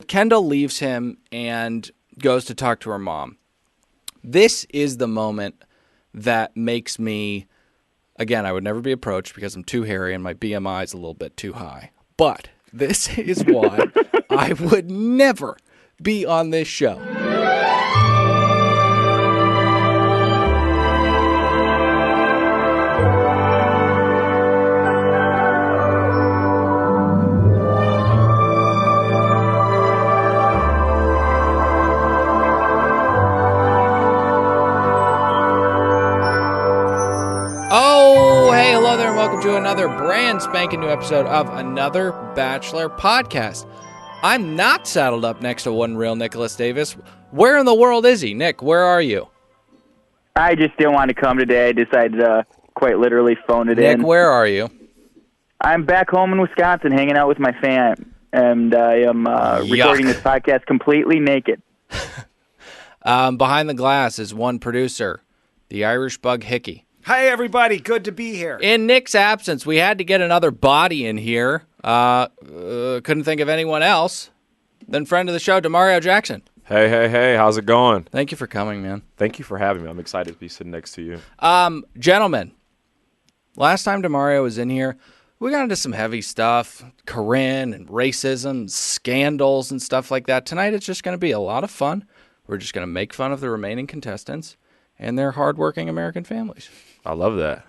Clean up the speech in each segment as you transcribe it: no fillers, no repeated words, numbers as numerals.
Kendall leaves him and goes to talk to her mom. This is the moment that makes me, again, I would never be approached because I'm too hairy and my BMI is a little bit too high. But this is why I would never be on this show. Oh, hey, hello there, and welcome to another brand spanking new episode of Another Bachelor Podcast. I'm not saddled up next to one real Nicholas Davis. Where in the world is he? Nick, where are you? I just didn't want to come today. I decided to quite literally phone it in. Nick, where are you? I'm back home in Wisconsin hanging out with my fam, and I am recording this podcast completely naked. Behind the glass is one producer, the Irish Bug Hickey. Hi, everybody. Good to be here. In Nick's absence, we had to get another body in here. Couldn't think of anyone else than friend of the show, DeMario Jackson. Hey, how's it going? Thank you for coming, man. Thank you for having me. I'm excited to be sitting next to you. Gentlemen, last time DeMario was in here, we got into some heavy stuff, Corinne and racism, scandals and stuff like that. Tonight, it's just going to be a lot of fun. We're just going to make fun of the remaining contestants and their hardworking American families. I love that.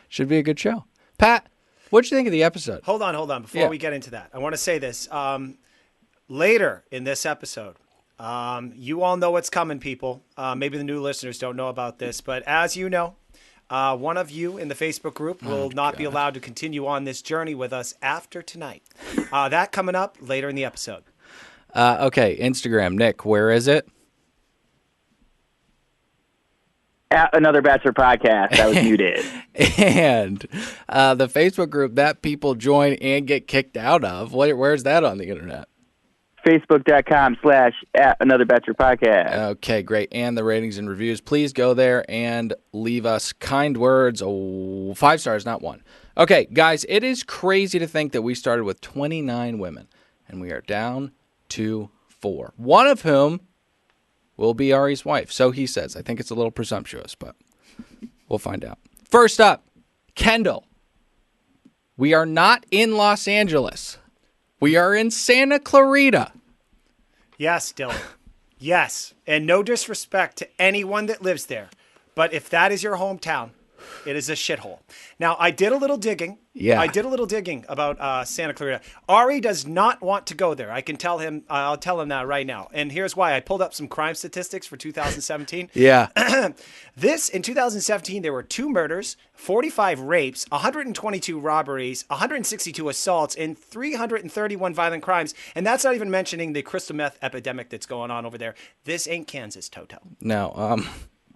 Should be a good show. Pat, what'd you think of the episode? Hold on. Before we get into that, I want to say this. Later in this episode, you all know what's coming, people. Maybe the new listeners don't know about this, but as you know, one of you in the Facebook group will not be allowed to continue on this journey with us after tonight. That coming up later in the episode. Okay, Instagram. Nick, where is it? At Another Bachelor Podcast. I was muted. And the Facebook group that people join and get kicked out of, where's that on the internet? Facebook.com/at Another Bachelor Podcast. Okay, great. And the ratings and reviews. Please go there and leave us kind words. 5 stars, not 1. Okay, guys, it is crazy to think that we started with 29 women, and we are down to 4. One of whom will be Arie's wife. So he says. I think it's a little presumptuous, but we'll find out. First up, Kendall. We are not in Los Angeles. We are in Santa Clarita. Yes, Dylan. Yes. And no disrespect to anyone that lives there. But if that is your hometown, it is a shithole. Now, I did a little digging. Yeah. I did a little digging about Santa Clarita. Arie does not want to go there. I can tell him. I'll tell him that right now. And here's why. I pulled up some crime statistics for 2017. Yeah. In 2017, there were 2 murders, 45 rapes, 122 robberies, 162 assaults, and 331 violent crimes. And that's not even mentioning the crystal meth epidemic that's going on over there. This ain't Kansas, Toto. No.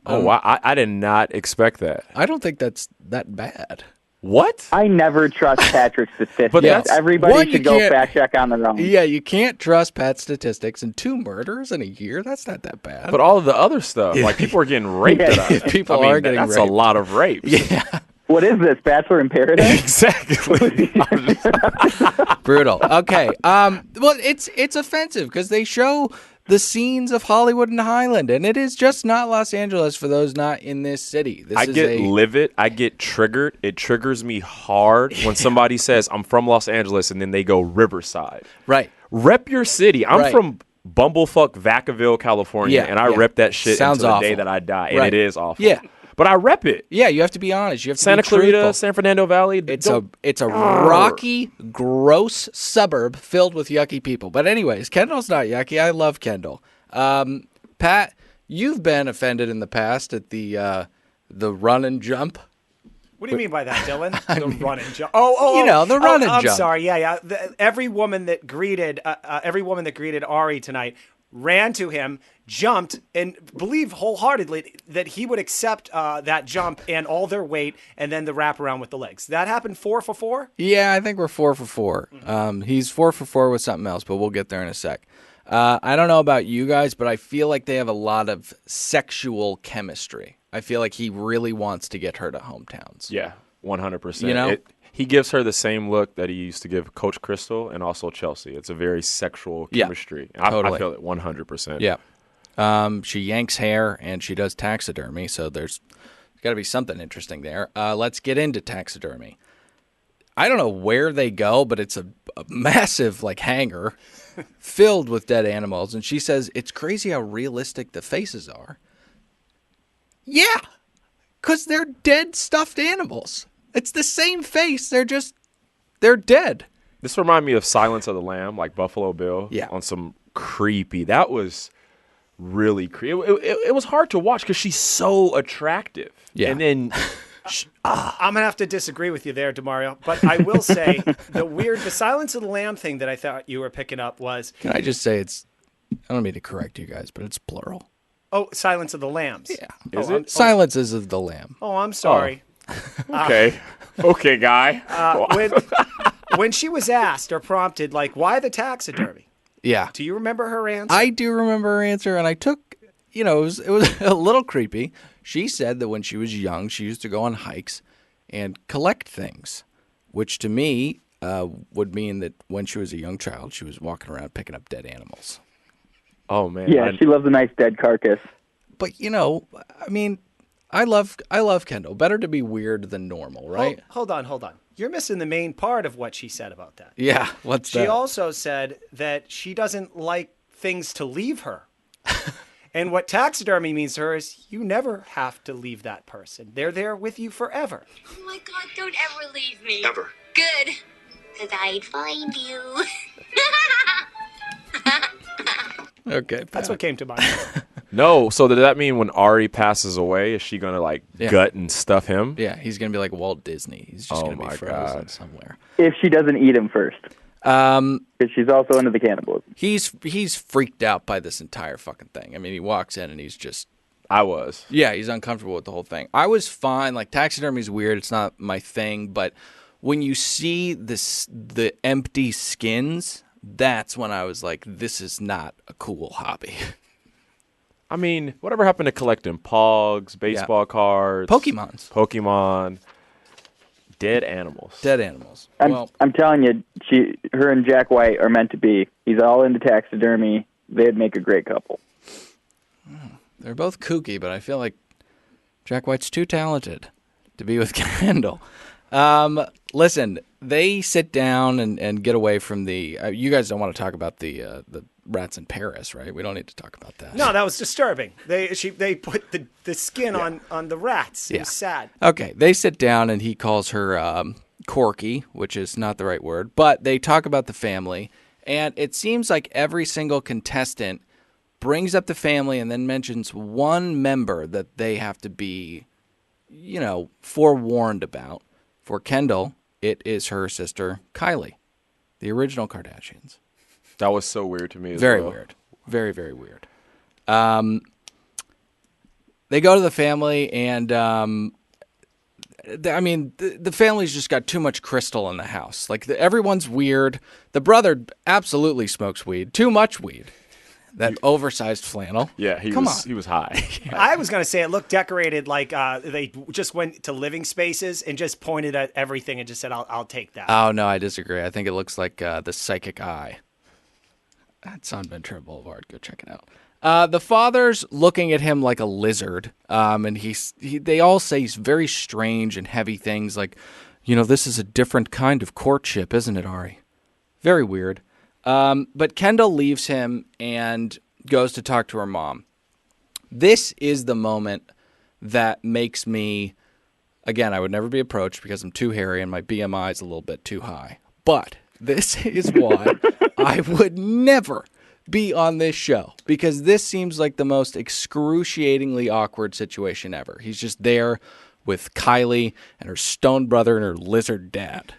Wow, I did not expect that. I don't think that's that bad. What? I never trust Patrick's statistics. But that's- Everybody One, you should go can't- fact check on their own. Yeah, you can't trust Pat's statistics. And 2 murders in a year, that's not that bad. But all of the other stuff, like people are getting raped. Yeah, people are getting that's raped. a lot of rapes. Yeah. What is this, Bachelor in Paradise? Exactly. Brutal. Okay. Well, it's offensive because they show the scenes of Hollywood and Highland, and it is just not Los Angeles for those not in this city. I get livid. I get triggered. It triggers me hard when somebody says, I'm from Los Angeles, and then they go Riverside. Right. Rep your city. I'm Right. from bumblefuck Vacaville, California, and I rep that shit Sounds until the awful. day that I die, and Right. it is awful. Yeah. But I rep it. Yeah, you have to be honest. You have to Santa be Clarita, truthful. San Fernando Valley. It's a rocky, gross suburb filled with yucky people. But anyways, Kendall's not yucky. I love Kendall. Pat, you've been offended in the past at the run and jump. What do you mean by that, Dylan? The run and jump. The run and I'm jump. sorry. Yeah. Every woman that greeted Arie tonight ran to him, jumped, and believed wholeheartedly that he would accept that jump and all their weight, and then the wrap around with the legs. That happened 4 for 4? Yeah, I think we're 4 for 4. He's 4 for 4 with something else, but we'll get there in a sec. I don't know about you guys, but I feel like they have a lot of sexual chemistry. I feel like he really wants to get her to hometowns. Yeah, 100%. You know? He gives her the same look that he used to give Coach Crystal and also Chelsea. It's a very sexual chemistry. Totally. I feel it 100%. Yeah. She yanks hair and she does taxidermy, so there's got to be something interesting there. Let's get into taxidermy. I don't know where they go, but it's a massive like hangar filled with dead animals, and she says it's crazy how realistic the faces are. Yeah, because they're dead stuffed animals. It's the same face. They're dead. This reminded me of Silence of the Lamb, like Buffalo Bill. Yeah. On some creepy. That was really creepy. It was hard to watch because she's so attractive. Yeah. And then I'm gonna have to disagree with you there, DeMario. But I will say the Silence of the Lamb thing that I thought you were picking up was. Can I just say I don't mean to correct you guys, but it's plural. Oh, Silence of the Lambs. Yeah. Is it? Silences of the Lamb. Oh, I'm sorry. okay. Okay, guy. When she was asked or prompted, like, why the taxidermy? Yeah. Do you remember her answer? I do remember her answer, and I took, it was a little creepy. She said that when she was young, she used to go on hikes and collect things, which to me would mean that when she was a young child, she was walking around picking up dead animals. Oh, man. Yeah, she loves a nice dead carcass. But, I mean, I love Kendall. Better to be weird than normal, right? Hold on. You're missing the main part of what she said about that. Yeah, what's She that? also said that she doesn't like things to leave her. And what taxidermy means to her is you never have to leave that person. They're there with you forever. Oh my God, don't ever leave me. Ever. Good. Because I'd find you. Okay, That's what came to mind. No, so does that mean when Arie passes away, is she going to, gut and stuff him? Yeah, he's going to be like Walt Disney. He's just going to be frozen God. somewhere. If she doesn't eat him first. Because she's also into the cannibalism. He's freaked out by this entire fucking thing. I mean, he walks in and he's just... I was. Yeah, he's uncomfortable with the whole thing. I was fine. Like, taxidermy's weird. It's not my thing. But when you see the empty skins, that's when I was like, this is not a cool hobby. I mean, whatever happened to collecting Pogs, baseball cards, Pokemon, dead animals. Dead animals. I'm telling you, her and Jack White are meant to be. He's all into taxidermy. They'd make a great couple. They're both kooky, but I feel like Jack White's too talented to be with Kendall. Listen, they sit down and get away from the. You guys don't want to talk about the rats in Paris, right? We don't need to talk about that. No, that was disturbing. They put the skin on the rats. It was sad. Okay, they sit down and he calls her Corky, which is not the right word, but they talk about the family, and it seems like every single contestant brings up the family and then mentions one member that they have to be, forewarned about. For Kendall, it is her sister, Kylie, the original Kardashians. That was so weird to me as Very well. weird. Very, very weird. They go to the family, and, the family's just got too much crystal in the house. Like, everyone's weird. The brother absolutely smokes weed. Too much weed. That oversized flannel. Yeah, he was high. I was going to say it looked decorated like they just went to living spaces and just pointed at everything and just said, I'll take that. Oh, no, I disagree. I think it looks like the Psychic Eye. That's on Ventura Boulevard. Go check it out. The father's looking at him like a lizard, and they all say he's very strange and heavy things like, this is a different kind of courtship, isn't it, Arie? Very weird. But Kendall leaves him and goes to talk to her mom. This is the moment that makes me, again, I would never be approached because I'm too hairy and my BMI is a little bit too high. But this is why I would never be on this show, because this seems like the most excruciatingly awkward situation ever. He's just there with Kylie and her stone brother and her lizard dad.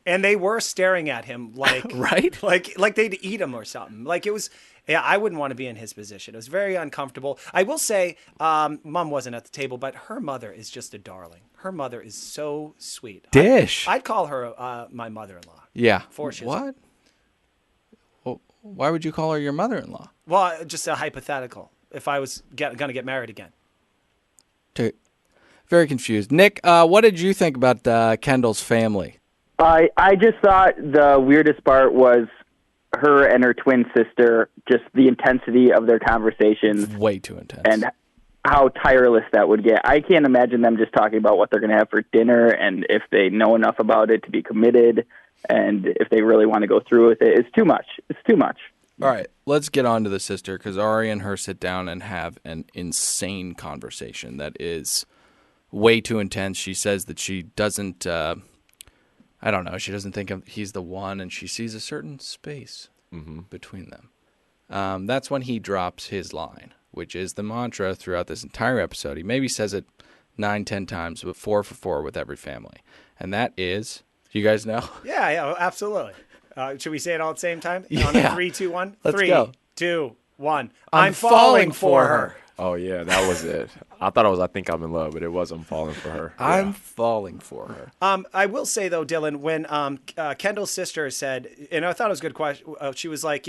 And they were staring at him like, right? Like they'd eat him or something. Like it was, I wouldn't want to be in his position. It was very uncomfortable. I will say, Mom wasn't at the table, but her mother is just a darling. Her mother is so sweet. Dish. I'd call her my mother-in-law. Yeah. What? Well, why would you call her your mother-in-law? Well, just a hypothetical. If I was going to get married again. very confused. Nick, what did you think about Kendall's family? I just thought the weirdest part was her and her twin sister, just the intensity of their conversations. Way too intense. And how tireless that would get. I can't imagine them just talking about what they're going to have for dinner and if they know enough about it to be committed and if they really want to go through with it. It's too much. It's too much. All right, let's get on to the sister because Arie and her sit down and have an insane conversation that is way too intense. She says that she doesn't, I don't know, she doesn't think he's the one, and she sees a certain space between them. That's when he drops his line, which is the mantra throughout this entire episode. He maybe says it 9-10 times, but 4 for 4 with every family. And that is, you guys know? Yeah, absolutely. Should we say it all at the same time? Yeah. On a 3, 2, 1? Let's 3, go. 2, 1. I'm falling for her. Oh, yeah, that was it. I thought it was I Think I'm in Love, but it was I'm Falling for Her. I'm falling for her. I will say, though, Dylan, when Kendall's sister said, and I thought it was a good question, she was like,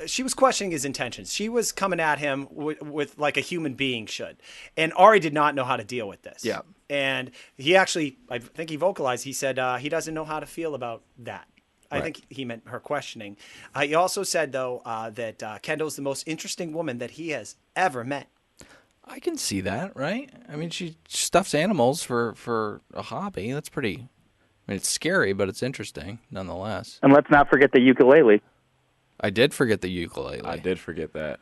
she was questioning his intentions. She was coming at him with like a human being should. And Arie did not know how to deal with this. Yeah. And he actually, I think he vocalized, he said he doesn't know how to feel about that. I think he meant her questioning. He also said, though, that Kendall's the most interesting woman that he has ever met. I can see that, right? I mean, she stuffs animals for a hobby. That's pretty, I mean, it's scary, but it's interesting nonetheless. And let's not forget the ukulele. I did forget the ukulele. I did forget that.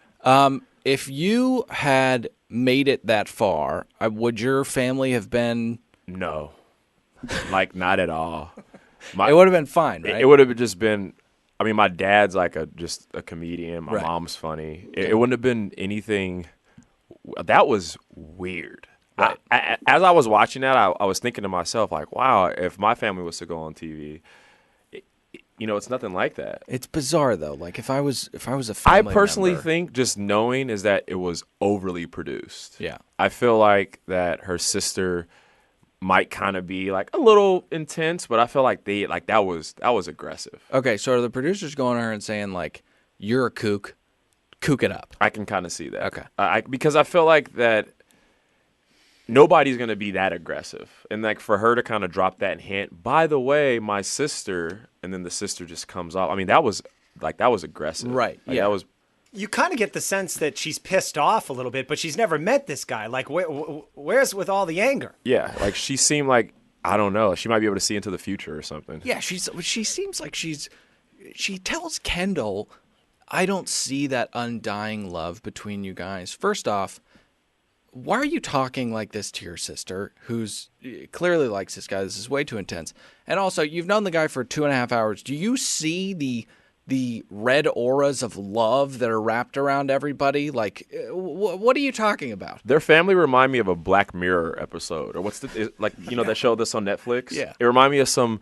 If you had made it that far, would your family have been... No. Like, not at all. It would have been fine, right? It would have just been, I mean, my dad's like just a comedian. My Right. mom's funny. It wouldn't have been anything. That was weird. Right. As I was watching that, I was thinking to myself, like, wow, if my family was to go on TV, it's nothing like that. It's bizarre though. Like if I was a family I personally member- think just knowing is that it was overly produced. Yeah. I feel like that her sister might kind of be like a little intense, but I feel like that was aggressive. Okay, so are the producers going to her and saying like, "You're a kook, kook it up"? I can kind of see that. Okay. Because I feel like that nobody's going to be that aggressive. And like for her to kind of drop that hint, by the way, my sister, and then the sister just comes off. I mean, that was aggressive. Right. Like, yeah. That was. You kind of get the sense that she's pissed off a little bit, but she's never met this guy. Like, where's with all the anger? Yeah. Like she seemed like, I don't know, she might be able to see into the future or something. Yeah, she seems like she tells Kendall, "I don't see that undying love between you guys." First off, why are you talking like this to your sister, who's clearly likes this guy? This is way too intense. And also, you've known the guy for 2.5 hours. Do you see the red auras of love that are wrapped around everybody? Like, what are you talking about? Their family remind me of a Black Mirror episode, or that show that's on Netflix. Yeah. It reminded me of some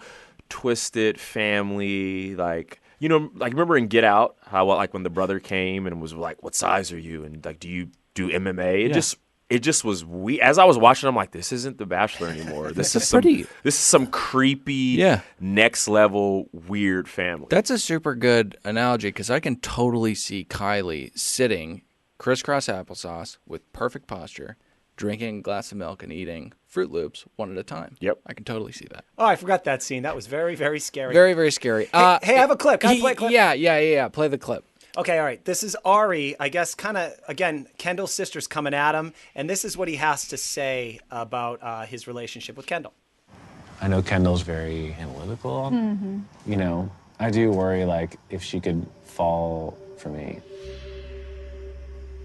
twisted family, like remember in Get Out, how like when the brother came and was like, "What size are you?" and like, "Do you do MMA?" It just was weird. As I was watching, I'm like, this isn't The Bachelor anymore. This is some creepy, next level weird family. That's a super good analogy because I can totally see Kylie sitting crisscross applesauce with perfect posture, drinking a glass of milk and eating Fruit Loops one at a time. Yep. I can totally see that. Oh, I forgot that scene. That was very, very scary. Very, very scary. Hey, I have a clip. Can I play a clip? Yeah. Play the clip. Okay, all right. This is Arie, I guess, kind of, again, Kendall's sister's coming at him, and this is what he has to say about his relationship with Kendall. I know Kendall's very analytical. Mm-hmm. I do worry, like, if she could fall for me.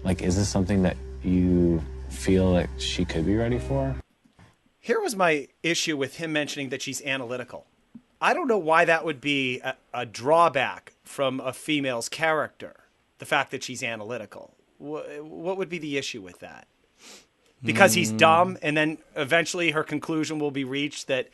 Like, is this something that you feel like she could be ready for? Here was my issue with him mentioning that she's analytical. I don't know why that would be a drawback from a female's character, the fact that she's analytical. What would be the issue with that? Because he's dumb, and then eventually her conclusion will be reached that,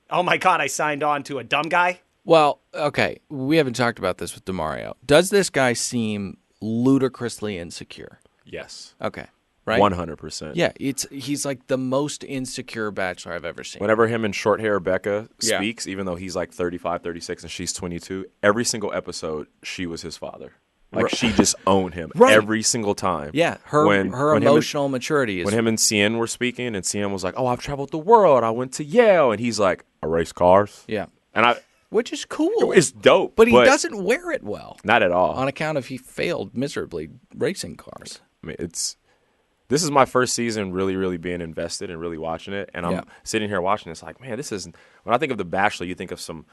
oh my God, I signed on to a dumb guy? Well, okay, we haven't talked about this with DeMario. Does this guy seem ludicrously insecure? Yes. Okay. Right? 100%. Yeah, he's like the most insecure bachelor I've ever seen. Whenever him and short hair Becca speaks, even though he's like 35, 36, and she's 22, every single episode, she was his father. Like she just owned him Right. every single time. Yeah, her when emotional maturity is when him and Cien were speaking, and Cien was like, "Oh, I've traveled the world. I went to Yale," and he's like, "I race cars." yeah, and which is cool. it's dope, but he doesn't wear it well not at all. on account of he failed miserably racing cars. I mean, this is my first season really, really being invested and really watching it, and I'm sitting here watching. It's like, man, this is when I think of The Bachelor, you think of some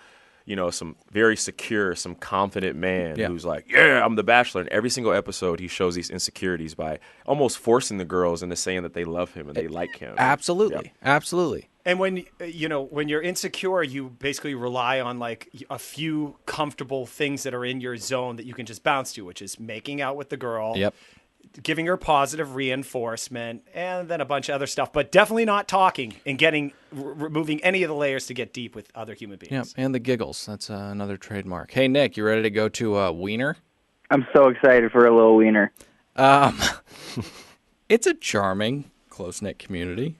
very secure, some confident man who's like, yeah, I'm the Bachelor. And every single episode, he shows these insecurities by almost forcing the girls into saying that they love him and they like him. Absolutely. Absolutely. And when you're insecure, you basically rely on like a few comfortable things that are in your zone that you can just bounce to, which is making out with the girl. Yep. Giving her positive reinforcement, and then a bunch of other stuff, but definitely not talking and removing any of the layers to get deep with other human beings. Yeah, and the giggles. That's another trademark. Hey, Nick, you ready to go to Wiener? I'm so excited for a little wiener. It's a charming, close-knit community.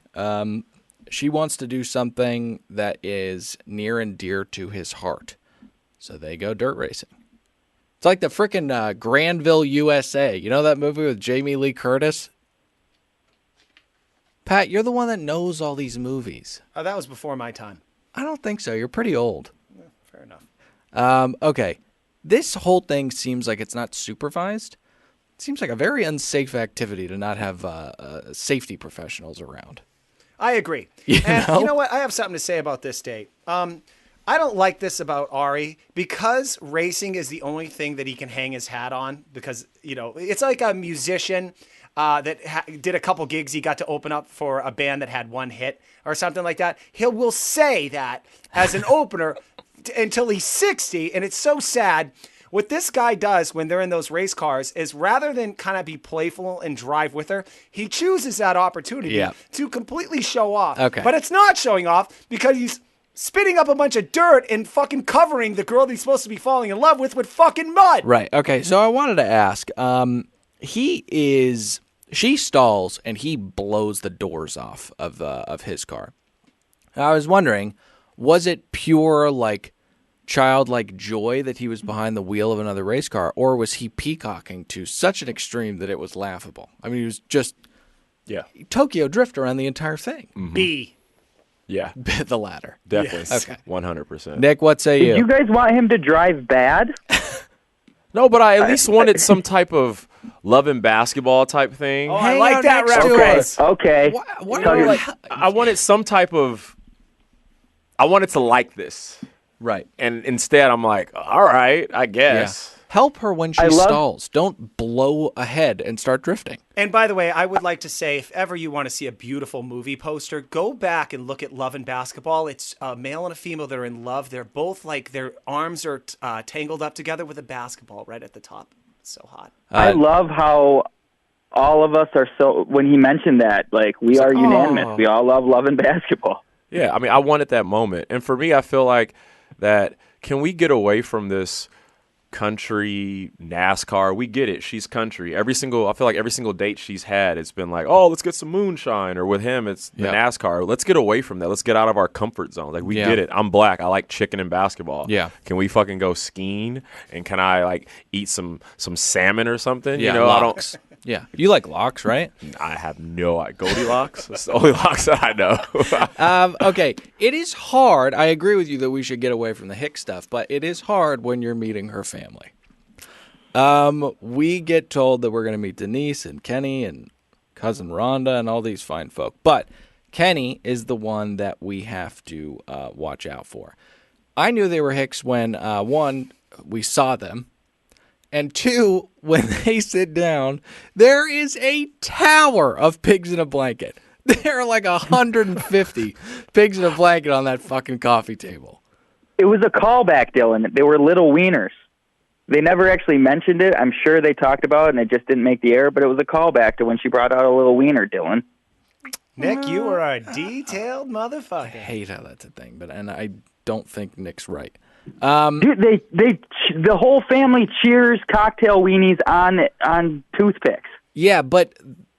She wants to do something that is near and dear to his heart, so they go dirt racing. It's like the frickin' Granville, USA. You know that movie with Jamie Lee Curtis? Pat, you're the one that knows all these movies. Oh, that was before my time. I don't think so. You're pretty old. Yeah, fair enough. Okay. This whole thing seems like it's not supervised. It seems like a very unsafe activity to not have safety professionals around. I agree. You know what? I have something to say about this date. I don't like this about Arie because racing is the only thing that he can hang his hat on because, it's like a musician that did a couple gigs. He got to open up for a band that had one hit or something like that. He will say that as an opener until he's 60. And it's so sad. What this guy does when they're in those race cars is rather than kind of be playful and drive with her, he chooses that opportunity to completely show off. Okay. But it's not showing off because he's spitting up a bunch of dirt and fucking covering the girl that he's supposed to be falling in love with fucking mud. Right. Okay. So I wanted to ask, she stalls and he blows the doors off of his car. I was wondering, was it pure like childlike joy that he was behind the wheel of another race car, or was he peacocking to such an extreme that it was laughable? I mean, he was just Tokyo Drift around the entire thing. Mm-hmm. B. Yeah. The latter. Definitely. Yes. Okay. 100%. Nick, what say you? Did you guys want him to drive bad? No, but I at least wanted some type of love and basketball type thing. Oh, I Hang like out that next to reference. Okay. What Tell are your- like, I wanted some type of. I wanted to like this, right. and instead I'm like, all right, I guess. Help her when she I love- stalls. Don't blow ahead and start drifting. And by the way, I would like to say, if ever you want to see a beautiful movie poster, go back and look at Love and Basketball. It's a male and a female that are in love. They're both like their arms are tangled up together with a basketball right at the top. It's so hot. I love how all of us are so. When he mentioned that, like we are unanimous. We all love and basketball. Yeah, I mean, I wanted that moment, and for me, I feel like that. Can we get away from this country NASCAR? We get it. She's country. I feel like every single date she's had, it's been like, oh, let's get some moonshine. Or with him, it's the NASCAR. Let's get away from that. Let's get out of our comfort zone. Like, we get it. I'm black. I like chicken and basketball. Yeah. Can we fucking go skiing? And can I like eat some salmon or something? Yeah, you know, locks. Yeah. You like locks, right? I have no idea. Goldilocks? That's the only locks that I know. Okay. It is hard. I agree with you that we should get away from the hick stuff, but it is hard when you're meeting her family. We get told that we're going to meet Denise and Kenny and cousin Rhonda and all these fine folk, but Kenny is the one that we have to watch out for. I knew they were hicks when, one, we saw them, and two, when they sit down, there is a tower of pigs in a blanket. There are like 150 pigs in a blanket on that fucking coffee table. It was a callback, Dylan. They were little wieners. They never actually mentioned it. I'm sure they talked about it, and it just didn't make the air, but it was a callback to when she brought out a little wiener, Dylan. Nick, you are a detailed motherfucker. I hate how that's a thing, and I don't think Nick's right. Dude, the whole family cheers cocktail weenies on toothpicks. Yeah, but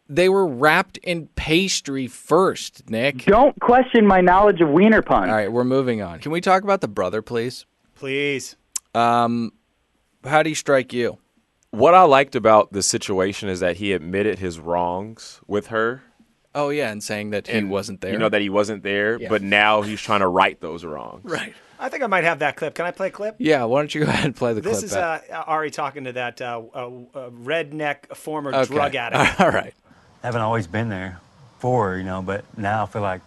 they were wrapped in pastry first, Nick. Don't question my knowledge of wiener puns. All right, we're moving on. Can we talk about the brother, please? Please. How do you strike you? What I liked about the situation is that he admitted his wrongs with her. Oh, yeah, and saying that he wasn't there. You know, that he wasn't there, Yeah. but now he's trying to right those wrongs. Right. I think I might have that clip. Can I play a clip? Yeah, why don't you go ahead and play the This clip is back? Arie talking to that redneck former Okay. drug addict. All right. I haven't always been there for her, you know, but now I feel like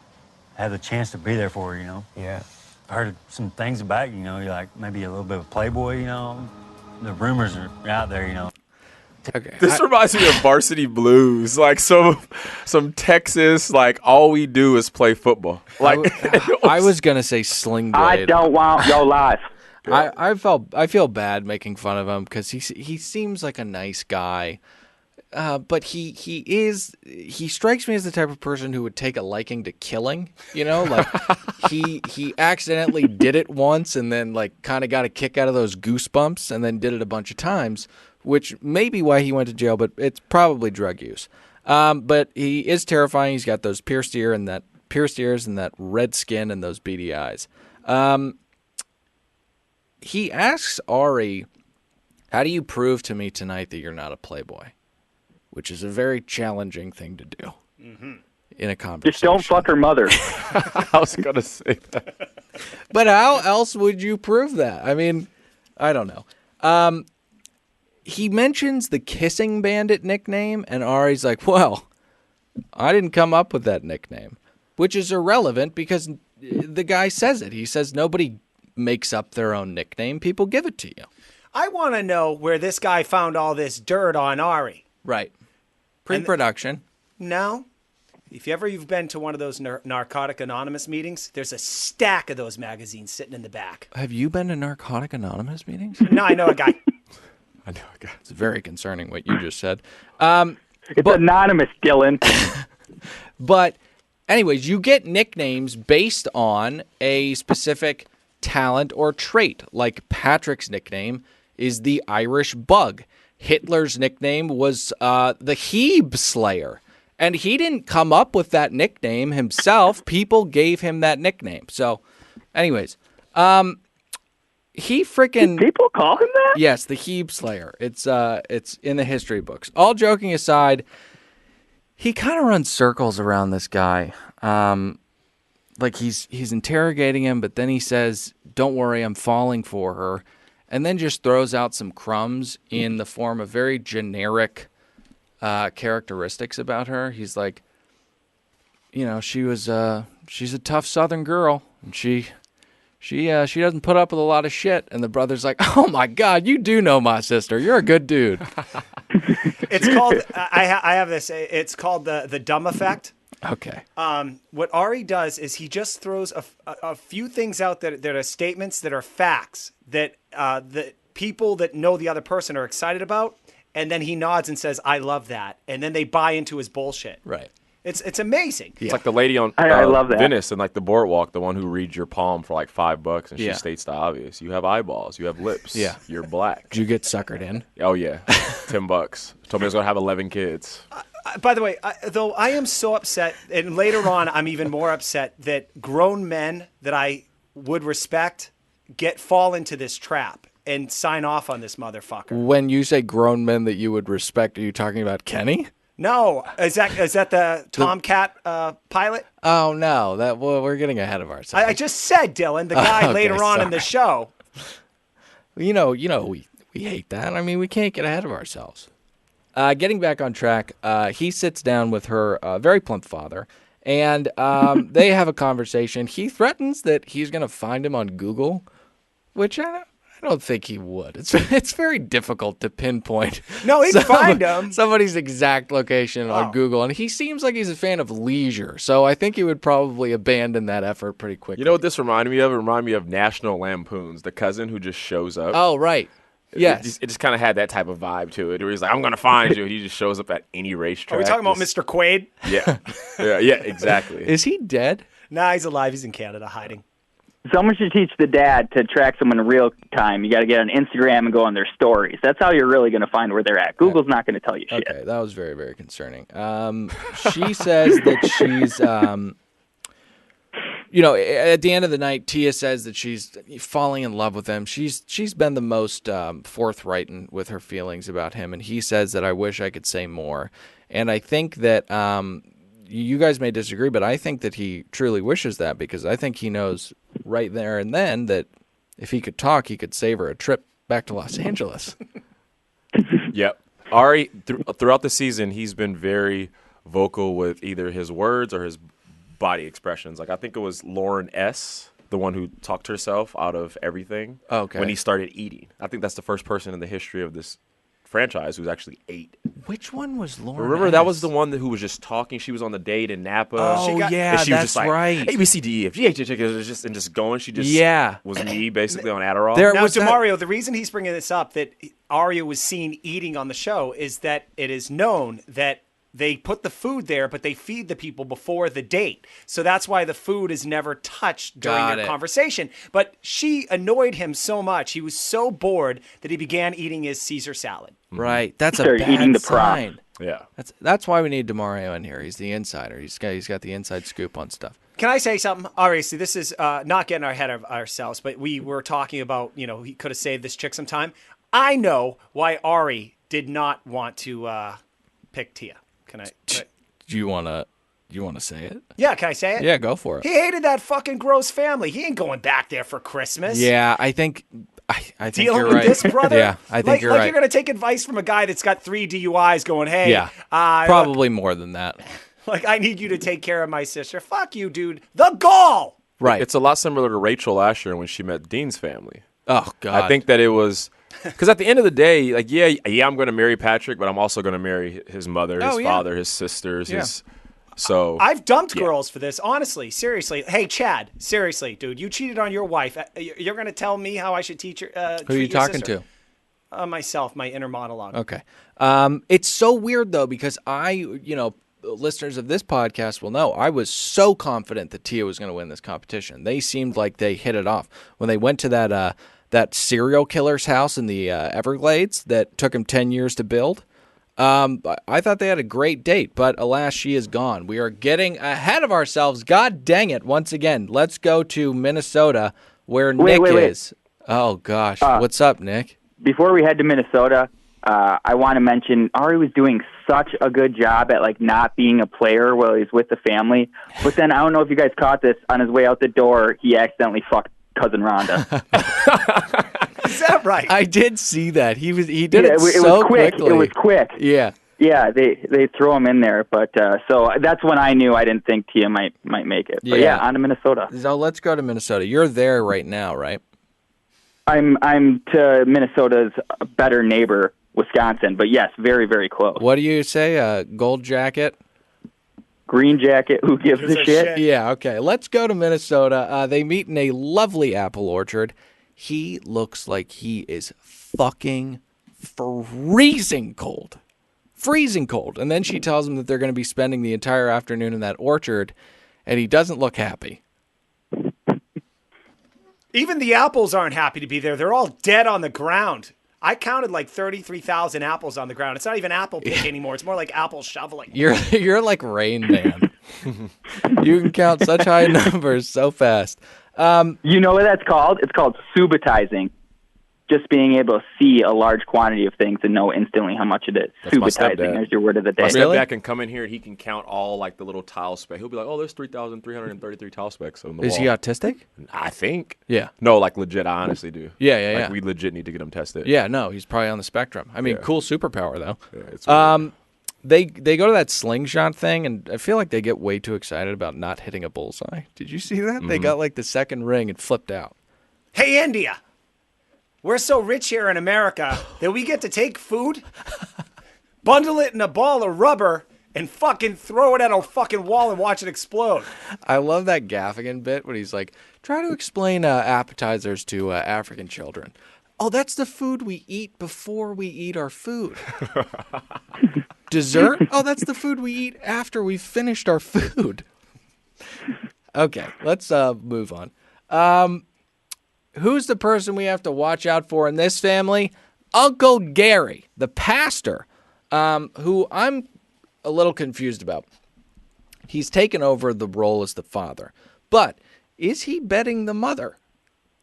I have the chance to be there for her, you know. Yeah. I heard some things about you, you know, you're like maybe a little bit of a playboy, you know. The rumors are out there, you know. Okay. This reminds me of Varsity Blues, like some Texas, like all we do is play football. Like I was gonna say Sling Blade. I don't want your life. I feel bad making fun of him because he seems like a nice guy, but he strikes me as the type of person who would take a liking to killing. You know, like he accidentally did it once and then like kind of got a kick out of those goosebumps and then did it a bunch of times, which may be why he went to jail, but it's probably drug use. But he is terrifying. He's got those pierced ears and that red skin and those beady eyes. He asks Arie, how do you prove to me tonight that you're not a playboy? Which is a very challenging thing to do in a conversation. Just don't fuck her mother. I was gonna say that. But how else would you prove that? I mean, I don't know. He mentions the Kissing Bandit nickname, and Arie's like, well, I didn't come up with that nickname, which is irrelevant because the guy says it. He says nobody makes up their own nickname. People give it to you. I want to know where this guy found all this dirt on Arie. Right. Pre-production. No. If you've been to one of those Narcotic Anonymous meetings, there's a stack of those magazines sitting in the back. Have you been to Narcotic Anonymous meetings? No, I know a guy. I know, God. It's very concerning what you just said. It's anonymous, Dylan. But anyways, you get nicknames based on a specific talent or trait. Like Patrick's nickname is the Irish Bug. Hitler's nickname was the Hebe Slayer. And he didn't come up with that nickname himself. People gave him that nickname. So, anyways, he freaking... People call him that? Yes, the Hebe Slayer. It's in the history books. All joking aside, he kind of runs circles around this guy. Like he's interrogating him, but then he says, "Don't worry, I'm falling for her," and then just throws out some crumbs in the form of very generic characteristics about her. He's like, you know, she's a tough Southern girl, and she doesn't put up with a lot of shit. And the brother's like, "Oh my God, you do know my sister. You're a good dude." It's called, I have this, it's called the dumb effect. Okay. What Arie does is he just throws a few things out that are statements that are facts that the people that know the other person are excited about, and then he nods and says, "I love that," and then they buy into his bullshit. Right. It's amazing. It's like the lady on I love that. Venice and like the boardwalk, the one who reads your palm for like $5, and Yeah. she states the obvious: you have eyeballs, you have lips, Yeah. you're black. Did you get suckered in? Oh yeah, $10. Told me I was gonna have 11 kids. By the way, though I am so upset, and later on I'm even more upset that grown men that I would respect fall into this trap and sign off on this motherfucker. When you say grown men that you would respect, are you talking about Kenny? No, is that the Tomcat pilot? Oh no, we're getting ahead of ourselves. I just said, Dylan, the guy Okay, later on in the show. You know, we hate that. I mean, we can't get ahead of ourselves. Getting back on track, he sits down with her very plump father, and they have a conversation. He threatens that he's going to find him on Google, which I don't think he would. It's very difficult to pinpoint. No, he'd find him. Somebody's exact location on Google, and he seems like he's a fan of leisure, so I think he would probably abandon that effort pretty quickly. You know what this reminded me of? It reminded me of National Lampoons, the cousin who just shows up. Oh, right. Yes. It just kind of had that type of vibe to it. Where he's like, "I'm gonna find you." He just shows up at any racetrack. Are we talking about Just- Mr. Quaid? Yeah, yeah, exactly. Is he dead? Nah, he's alive. He's in Canada hiding. Someone should teach the dad to track someone in real time. You got to get on Instagram and go on their stories. That's how you're really going to find where they're at. Google's not going to tell you shit. Okay, that was very, very concerning. She says that at the end of the night, Tia says that she's falling in love with him. She's been the most forthright with her feelings about him, and he says that I wish I could say more. And I think that you guys may disagree, but I think that he truly wishes that, because I think he knows right there and then that if he could talk, he could save her a trip back to Los Angeles. Yep. Arie, throughout the season, he's been very vocal with either his words or his body expressions. Like, I think it was Lauren S., the one who talked herself out of everything when he started eating. I think that's the first person in the history of this franchise who's actually ate. Which one was Lauren Remember, S? that was the one who was just talking. She was on the date in Napa. Oh, and she was just like, right. A, B, C, D, E, F, G, H, I, J, K, and just going. She just was me, basically, on Adderall. Now, DeMario, the reason he's bringing this up, that Arie was seen eating on the show, is that it is known that they put the food there, but they feed the people before the date. So that's why the food is never touched during their conversation. But she annoyed him so much. He was so bored that he began eating his Caesar salad. Right. That's a Started bad eating the sign. Yeah. That's why we need DeMario in here. He's the insider. He's got the inside scoop on stuff. Can I say something? Obviously, this is not getting ahead of ourselves, but we were talking about, he could have saved this chick some time. I know why Arie did not want to pick Tia. Can I? Do you want to say it? Yeah, can I say it? Yeah, go for it. He hated that fucking gross family. He ain't going back there for Christmas. Yeah, I think I think dealing you're with right. this, brother. Yeah, I think you're right. Like you're gonna take advice from a guy that's got 3 DUIs, going, "Hey, yeah, probably more than that." Like, I need you to take care of my sister. Fuck you, dude. The gall. Right. It's a lot similar to Rachel last year when she met Dean's family. Oh God. I think that it was because at the end of the day, like, yeah, I'm going to marry Patrick, but I'm also going to marry his mother, his father, his sisters, his. So I've dumped girls for this, honestly, seriously. Hey, Chad, seriously, dude, you cheated on your wife. You're going to tell me how I should teach her? Who are you talking to? Myself, my inner monologue. Okay. It's so weird though, because listeners of this podcast will know I was so confident that Tia was going to win this competition. They seemed like they hit it off when they went to that serial killer's house in the Everglades that took him 10 years to build. I thought they had a great date, but alas, she is gone. We are getting ahead of ourselves. God dang it. Once again, let's go to Minnesota where Nick is. Oh, gosh. What's up, Nick? Before we head to Minnesota, I want to mention Arie was doing such a good job at like not being a player while he's with the family. But then I don't know if you guys caught this, on his way out the door, he accidentally fucked cousin Rhonda. Is that right? I did see that. He did it so was quick. quickly. It was quick. Yeah. Yeah, they throw him in there, but so that's when I knew I didn't think Tia might make it. But yeah, on to Minnesota. So let's go to Minnesota. You're there right now, right? I'm to Minnesota's better neighbor, Wisconsin, but yes, very, very close. What do you say? Gold jacket? Green jacket, who gives a shit? Yeah, okay. Let's go to Minnesota. They meet in a lovely apple orchard. He looks like he is fucking freezing cold. Freezing cold. And then she tells him that they're going to be spending the entire afternoon in that orchard, and he doesn't look happy. Even the apples aren't happy to be there. They're all dead on the ground. I counted like 33,000 apples on the ground. It's not even apple pick anymore. It's more like apple shoveling. You're like Rain Man. You can count such high numbers so fast. You know what that's called? It's called subitizing. Just being able to see a large quantity of things and know instantly how much it is. Subitizing. There's your word of the day. My stepdad can come in here and he can count all like the little tile specks. He'll be like, "Oh, there's 3,333 tile specks on the wall." Is he autistic? I think. Yeah. No, like legit. I honestly do. Yeah. Like we legit need to get him tested. Yeah, no, he's probably on the spectrum. I mean, cool superpower though. Yeah, it's They go to that slingshot thing, and I feel like they get way too excited about not hitting a bullseye. Did you see that? Mm-hmm. They got like the second ring and flipped out. Hey, India. We're so rich here in America that we get to take food, bundle it in a ball of rubber, and fucking throw it at a fucking wall and watch it explode. I love that Gaffigan bit when he's like, try to explain appetizers to African children. Oh, that's the food we eat before we eat our food. Dessert? Oh, that's the food we eat after we've finished our food. Okay, let's move on. Who's the person we have to watch out for in this family? Uncle Gary, the pastor, who I'm a little confused about. He's taken over the role as the father, but is he betting the mother?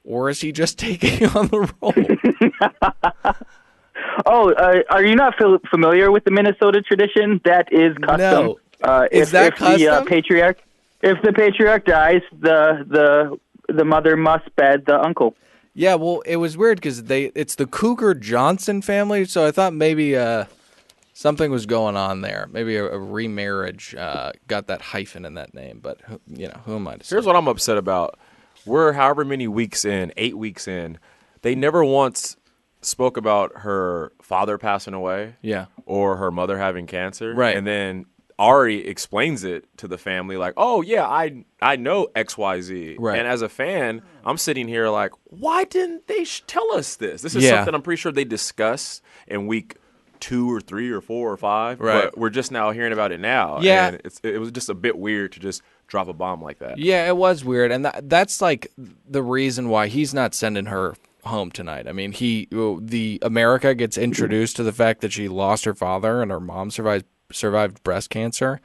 Or is he just taking on the role? Are you not familiar with the Minnesota tradition? That is custom. No. If custom? If the patriarch dies, the mother must bed the uncle. Yeah, well, it was weird because it's the Cougar Johnson family, so I thought maybe something was going on there. Maybe a remarriage got that hyphen in that name, but who am I to say? Here's what I'm upset about. We're however many weeks in, 8 weeks in, they never once spoke about her father passing away, or her mother having cancer, right? And then Arie explains it to the family, like, "Oh yeah, I know XYZ," right? And as a fan, I'm sitting here like, why didn't they tell us this? This is something I'm pretty sure they discussed in week 2 or 3 or 4 or 5, right? But we're just now hearing about it now, yeah. And it was just a bit weird to just drop a bomb like that. Yeah, it was weird, and that's like the reason why he's not sending her home tonight. I mean, the America gets introduced to the fact that she lost her father and her mom survived breast cancer.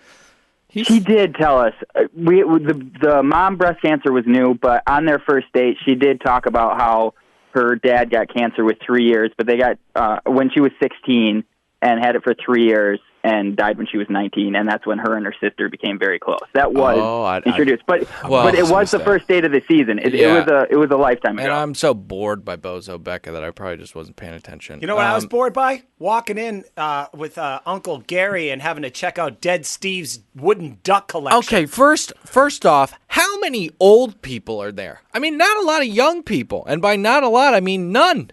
He did tell us. The mom breast cancer was new, but on their first date, she did talk about how her dad got cancer with 3 years, but they got when she was 16 and had it for 3 years and died when she was 19, and that's when her and her sister became very close. That was introduced, but it was the first date of the season. It was a lifetime ago. And I'm so bored by Bozo Becca that I probably just wasn't paying attention. You know what I was bored by? Walking in with Uncle Gary and having to check out Dead Steve's wooden duck collection. Okay, first off, how many old people are there? I mean, not a lot of young people, and by not a lot, I mean none.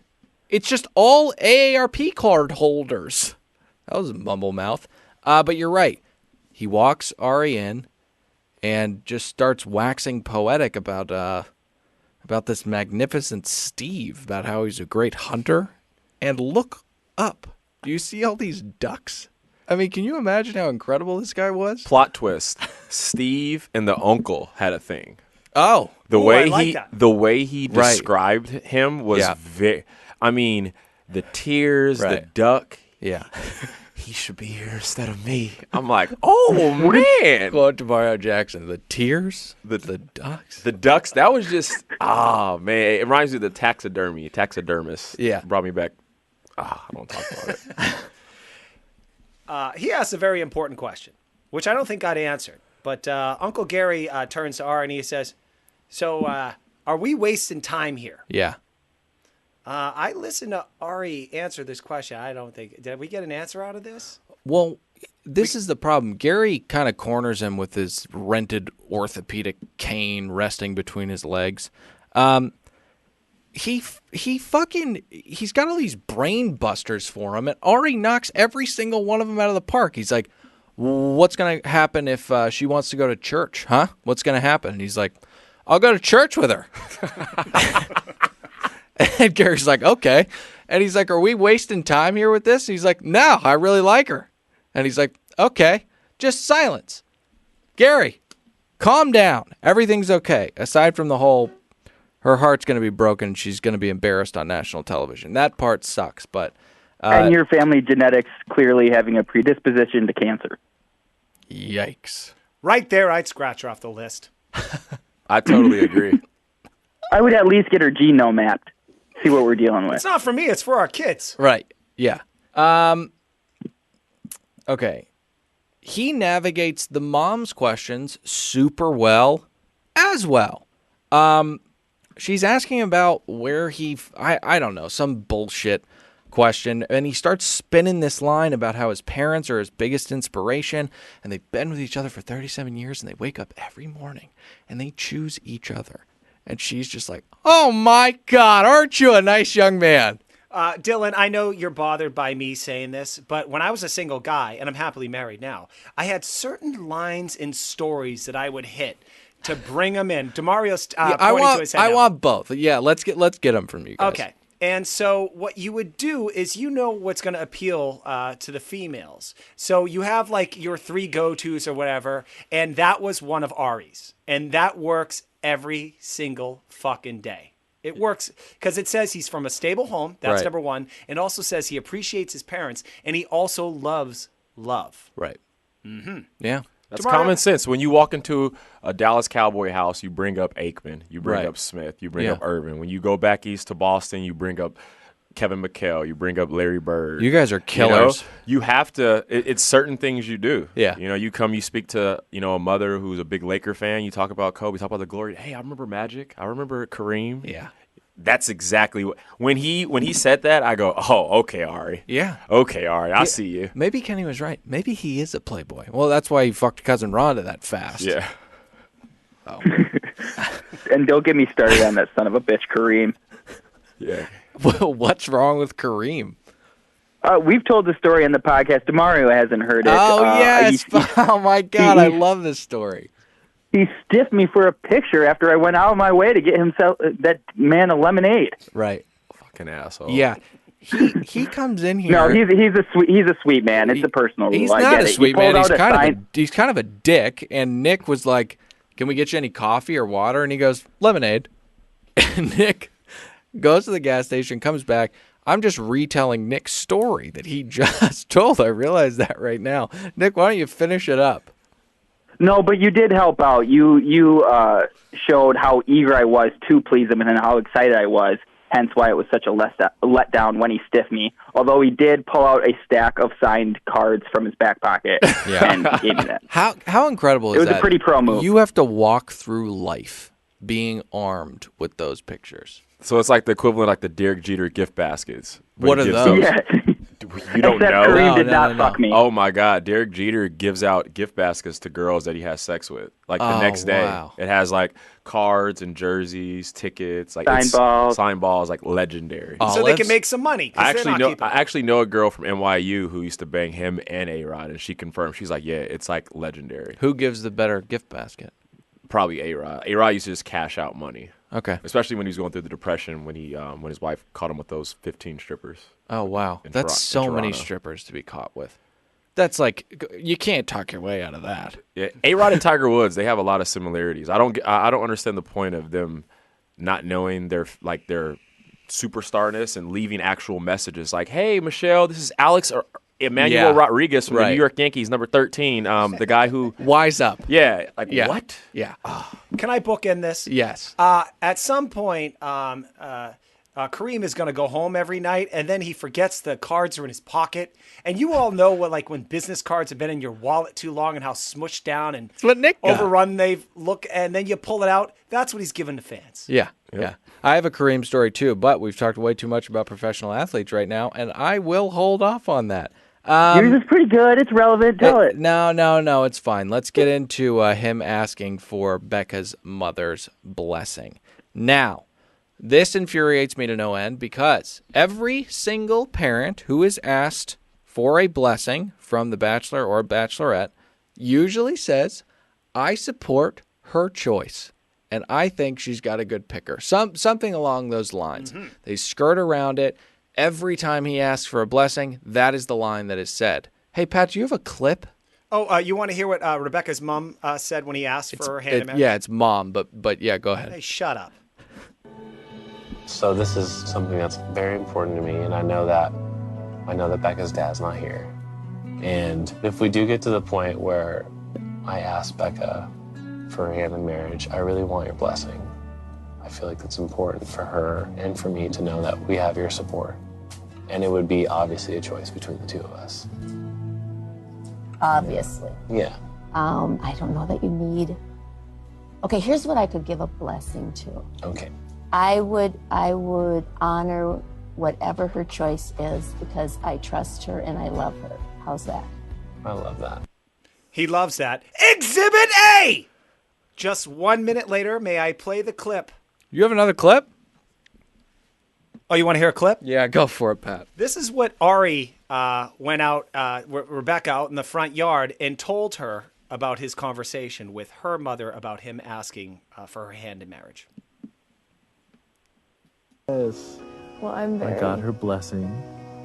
It's just all AARP card holders. That was a mumble mouth. But you're right. He walks Arie in and just starts waxing poetic about this magnificent Steve, about how he's a great hunter. And look up. Do you see all these ducks? I mean, can you imagine how incredible this guy was? Plot twist. Steve and the uncle had a thing. Oh. The way he described him was very... I mean, the tears, the duck... Yeah. He should be here instead of me. I'm like, oh, man. Quote DeMario Jackson. The tears? The ducks? The ducks, that was just, man. It reminds me of the taxidermist. Yeah. Brought me back. I don't talk about it. He asked a very important question, which I don't think got answered. But Uncle Gary turns to Arie and he says, so are we wasting time here? Yeah. I listened to Arie answer this question. I don't think... Did we get an answer out of this? Well, this is the problem. Gary kind of corners him with his rented orthopedic cane resting between his legs. He's got all these brain busters for him, and Arie knocks every single one of them out of the park. He's like, what's going to happen if she wants to go to church, huh? What's going to happen? And he's like, I'll go to church with her. And Gary's like, okay. And he's like, are we wasting time here with this? And he's like, no, I really like her. And he's like, okay, just silence. Gary, calm down. Everything's okay. Aside from the whole, her heart's going to be broken. She's going to be embarrassed on national television. That part sucks. But and your family genetics clearly having a predisposition to cancer. Yikes. Right there, I'd scratch her off the list. I totally agree. I would at least get her genome mapped. See what we're dealing with. It's not for me. It's for our kids. Right. Yeah. Okay. He navigates the mom's questions super well as well. She's asking about where I don't know, some bullshit question. And he starts spinning this line about how his parents are his biggest inspiration. And they've been with each other for 37 years. And they wake up every morning and they choose each other. And she's just like, oh, my God, aren't you a nice young man? Dylan, I know you're bothered by me saying this, but when I was a single guy, and I'm happily married now, I had certain lines and stories that I would hit to bring them in. DeMario's pointing to his head I now. want both. Yeah, let's get them from you guys. Okay. And so what you would do is what's going to appeal to the females. So you have like your 3 go-tos or whatever, and that was one of Arie's. And that works every single fucking day. It works because it says he's from a stable home. That's number one. And also says he appreciates his parents and he also loves love. Right. Mm-hmm. Yeah. That's DeMario? common sense. When you walk into a Dallas Cowboy house, you bring up Aikman, you bring Right. up Smith, you bring Yeah. up Irvin. When you go back east to Boston, you bring up Kevin McHale, you bring up Larry Bird. You guys are You know, killers. you have to. It's certain things you do. Yeah. You know, you speak to a mother who's a big Laker fan. You talk about Kobe, talk about the glory. Hey, I remember Magic. I remember Kareem. Yeah. That's exactly what when he said that. I go, oh, okay, Arie. Yeah. Okay, Arie. I see you. Maybe Kenny was right. Maybe he is a playboy. Well, that's why he fucked cousin Rhonda that fast. Yeah. Oh. And don't get me started on that son of a bitch, Kareem. Yeah. Well, what's wrong with Kareem? We've told the story in the podcast. DeMario hasn't heard it. Oh, yes. He, Oh, my God. I love this story. he stiffed me for a picture after I went out of my way to get himself that man a lemonade. Right. Fucking asshole. Yeah. He comes in here. No, he's a sweet man. It's a personal rule. He's I not get a it. sweet He pulled man. out He's kind of a dick. And Nick was like, "Can we get you any coffee or water?" And he goes, "Lemonade." And Nick goes to the gas station, comes back. I'm just retelling Nick's story that he just told. I realize that right now. Nick, why don't you finish it up? No, but you did help out. You showed how eager I was to please him and how excited I was, hence why it was such a letdown when he stiffed me. Although he did pull out a stack of signed cards from his back pocket and gave me that. How incredible is that? It was a pretty pro move. You have to walk through life being armed with those pictures. So it's like the equivalent, like the Derek Jeter gift baskets. But What he are gives those? Yeah. You don't Except know? Kareem No, did no, not no, fuck me. Oh my God, Derek Jeter gives out gift baskets to girls that he has sex with. Like the Oh, next day, wow. it has like cards and jerseys, tickets, like sign balls, like legendary. Oh, So they can let's- make some money. 'Cause they're not I actually know a girl from NYU who used to bang him and A-Rod, and she confirmed. She's like, yeah, it's like legendary. Who gives the better gift basket? Probably A-Rod. A-Rod used to just cash out money, Okay. especially when he was going through the depression when his wife caught him with those 15 strippers. Oh, wow. In That's so Toronto. many strippers to be caught with. That's like, you can't talk your way out of that. Yeah, A-Rod and Tiger Woods, they have a lot of similarities. I don't understand the point of them not knowing their superstarness and leaving actual messages like, "Hey, Michelle, this is Alex or Emmanuel Yeah. Rodriguez from the Right. New York Yankees, number 13, the guy who Wise up. yeah, like Yeah. what? Yeah. Can I book in this? Yes. At some point, Kareem is going to go home every night, and then he forgets the cards are in his pocket. And you all know what, like when business cards have been in your wallet too long and how smushed down and That's what Nick got. overrun they look, and then you pull it out. That's what he's giving to fans. Yeah. Yeah. I have a Kareem story too, but we've talked way too much about professional athletes right now, and I will hold off on that. Yours is pretty good. It's relevant. Tell it. No, it's fine. Let's get into him asking for Becca's mother's blessing. Now, this infuriates me to no end because every single parent who is asked for a blessing from the bachelor or bachelorette usually says, I support her choice, and I think she's got a good picker. Something along those lines. Mm-hmm. They skirt around it. Every time he asks for a blessing, that is the line that is said. Hey, Pat, do you have a clip? Oh, you want to hear what Rebecca's mom said when he asked for her hand in marriage? Yeah, it's mom, but yeah, go ahead. Hey, shut up. So this is something that's very important to me, and I know that Becca's dad's not here. And if we do get to the point where I ask Becca for her hand in marriage, I really want your blessing. I feel like it's important for her and for me to know that we have your support. And it would be obviously a choice between the two of us. Obviously. Yeah. I don't know that you need. Okay, here's what I could give a blessing to. Okay. I would honor whatever her choice is because I trust her and I love her. How's that? I love that. He loves that. Exhibit A! Just 1 minute later, may I play the clip? You have another clip? Oh, you want to hear a clip? Yeah, go for it, Pat. This is what Arie went out, Rebecca out in the front yard and told her about his conversation with her mother about him asking for her hand in marriage. Yes, Well, I'm very. I got her blessing.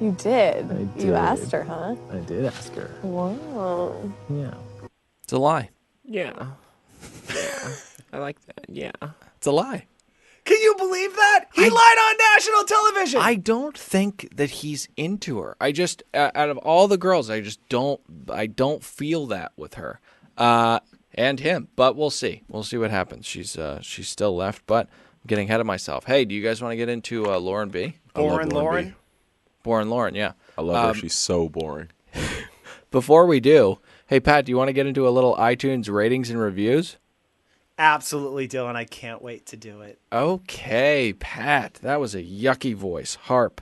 You did. I You did. asked her, huh? I did ask her. Wow. Yeah. It's a lie. Yeah. I like that. Yeah. It's a lie. Can you believe that? He lied on national television. I don't think that he's into her. I just, out of all the girls, I don't feel that with her. and him. But we'll see. We'll see what happens. She's still left, but I'm getting ahead of myself. Hey, do you guys want to get into Lauren B? Boring Lauren? Boring Lauren, yeah. I love her. She's so boring. Before we do, hey, Pat, do you want to get into a little iTunes ratings and reviews? Absolutely, Dylan. I can't wait to do it. Okay, Pat. That was a yucky voice. Harp.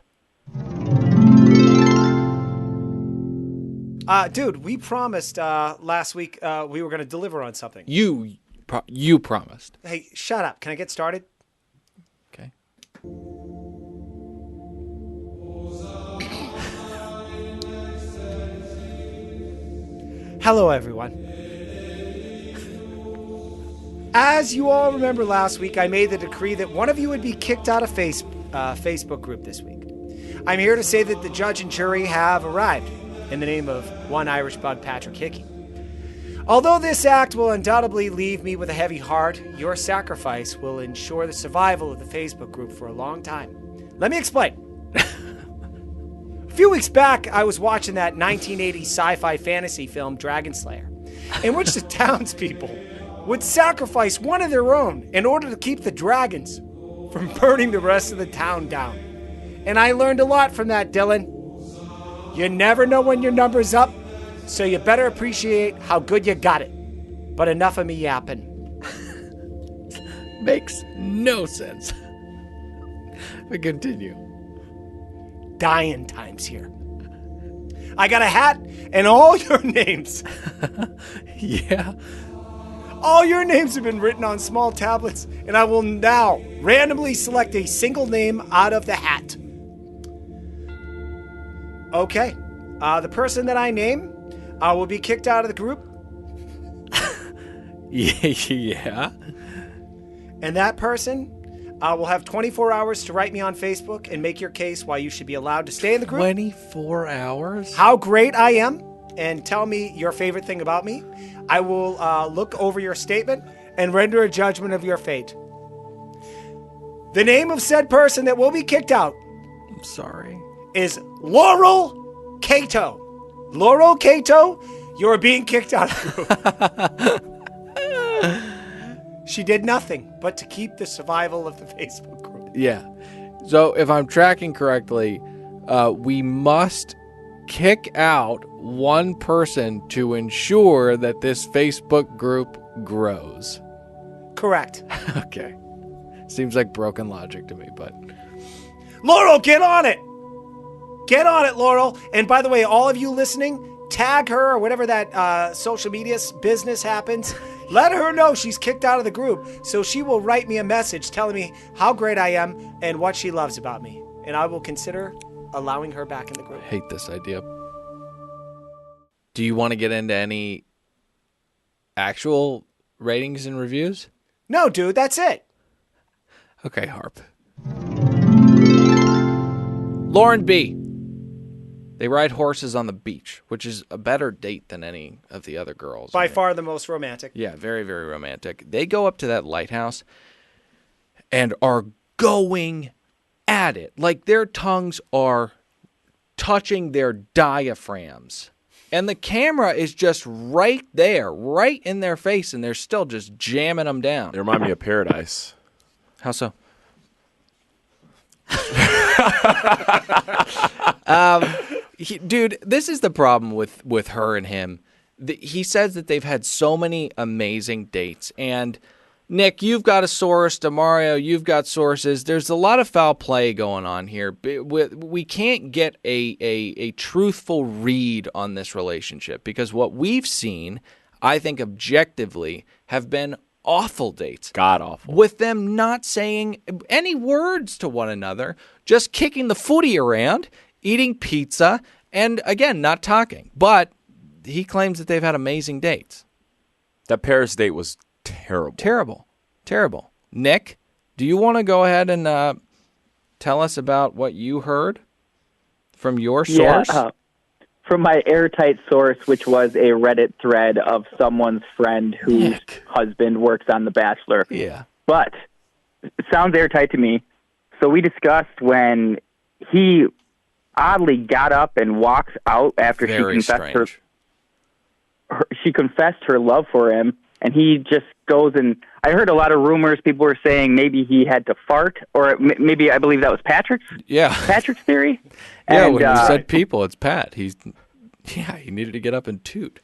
Dude, we promised last week we were going to deliver on something. You promised. Hey, shut up. Can I get started? Okay. Hello, everyone. As you all remember last week, I made the decree that one of you would be kicked out of Facebook group this week. I'm here to say that the judge and jury have arrived in the name of one Irish bug, Patrick Hickey. Although this act will undoubtedly leave me with a heavy heart, your sacrifice will ensure the survival of the Facebook group for a long time. Let me explain. A few weeks back, I was watching that 1980s sci-fi fantasy film, Dragon Slayer, in which the townspeople would sacrifice one of their own in order to keep the dragons from burning the rest of the town down. And I learned a lot from that, Dylan. You never know when your number's up, so you better appreciate how good you got it. But enough of me yapping. Makes no sense. But continue. Dying times here. I got a hat and all your names. Yeah. All your names have been written on small tablets, and I will now randomly select a single name out of the hat. Okay. The person that I name will be kicked out of the group. Yeah. And that person will have 24 hours to write me on Facebook and make your case why you should be allowed to stay in the group. 24 hours? How great I am, and tell me your favorite thing about me. I will look over your statement and render a judgment of your fate. The name of said person that will be kicked out, I'm sorry, is Laurel Cato. Laurel Cato, you're being kicked out of the group. She did nothing but to keep the survival of the Facebook group. Yeah. So if I'm tracking correctly, we must kick out one person to ensure that this Facebook group grows. Correct. Okay. Seems like broken logic to me, but... Laurel, get on it! Get on it, Laurel. And by the way, all of you listening, tag her or whatever that social media business happens. Let her know she's kicked out of the group, so she will write me a message telling me how great I am and what she loves about me. And I will consider allowing her back in the group. I hate this idea. Do you want to get into any actual ratings and reviews? No, dude, that's it. Okay, Harp. Lauren B. They ride horses on the beach, which is a better date than any of the other girls. By far the most romantic. Yeah, very, very romantic. They go up to that lighthouse and are going at it. Like their tongues are touching their diaphragms. And the camera is just right there, right in their face, and they're still just jamming them down. They remind me of Paradise. How so? Dude, this is the problem with her and him. He says that they've had so many amazing dates. And Nick, you've got a source. DeMario, you've got sources. There's a lot of foul play going on here. We can't get a truthful read on this relationship because what we've seen, I think objectively, have been awful dates. God awful. With them not saying any words to one another, just kicking the footy around, eating pizza, and again, not talking. But he claims that they've had amazing dates. That Paris date was terrible. Terrible. Nick, do you want to go ahead and tell us about what you heard from your source? Yeah, from my airtight source, which was a Reddit thread of someone's friend whose husband works on The Bachelor. Yeah. But it sounds airtight to me. So we discussed when he oddly got up and walks out after she confessed she confessed her love for him, and he just goes and I heard a lot of rumors. People were saying maybe he had to fart, or maybe I believe that was Patrick's theory. Yeah, and, when you said people, it's Pat. He needed to get up and toot.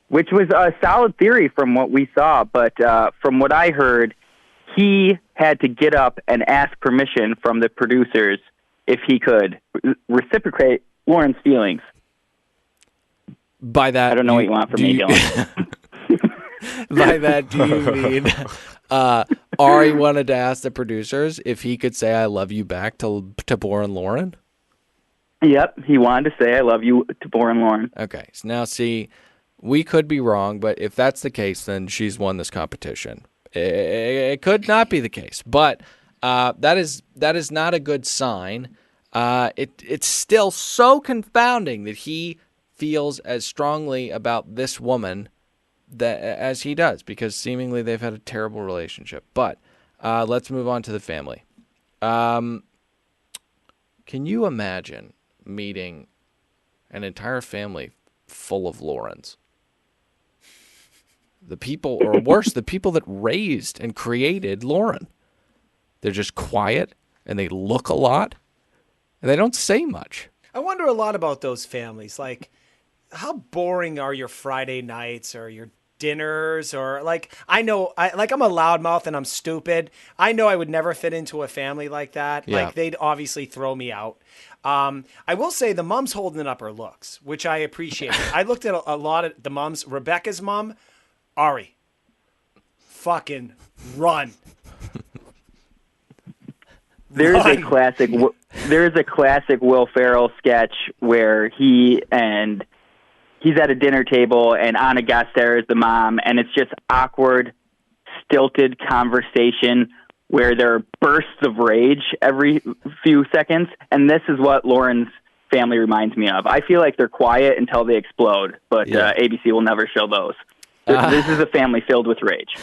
Which was a solid theory from what we saw, but from what I heard, he had to get up and ask permission from the producers if he could reciprocate Lauren's feelings. By that, I don't know what you want from me, Dylan. By that, do you mean Arie wanted to ask the producers if he could say "I love you" back to Tabor and Lauren? Yep, he wanted to say "I love you" to Tabor and Lauren. Okay, so now see, we could be wrong, but if that's the case, then she's won this competition. It could not be the case, but that is not a good sign. It's still so confounding that he feels as strongly about this woman as he does, because seemingly they've had a terrible relationship. But let's move on to the family. Can you imagine meeting an entire family full of Laurens? The people, or worse, the people that raised and created Lauren. They're just quiet, and they look a lot, and they don't say much. I wonder a lot about those families. Like, how boring are your Friday nights or your dinners? Or like, I'm a loudmouth and I'm stupid. I know I would never fit into a family like that. Yeah. Like, they'd obviously throw me out. I will say the mom's holding up her looks, which I appreciate. I looked at a lot of the moms. Rebecca's mom, Arie, fucking run. There's a classic Will Ferrell sketch where he's at a dinner table and Anna Gasteyer is the mom, and it's just awkward, stilted conversation where there are bursts of rage every few seconds, and this is what Lauren's family reminds me of. I feel like they're quiet until they explode, but ABC will never show those. This is a family filled with rage.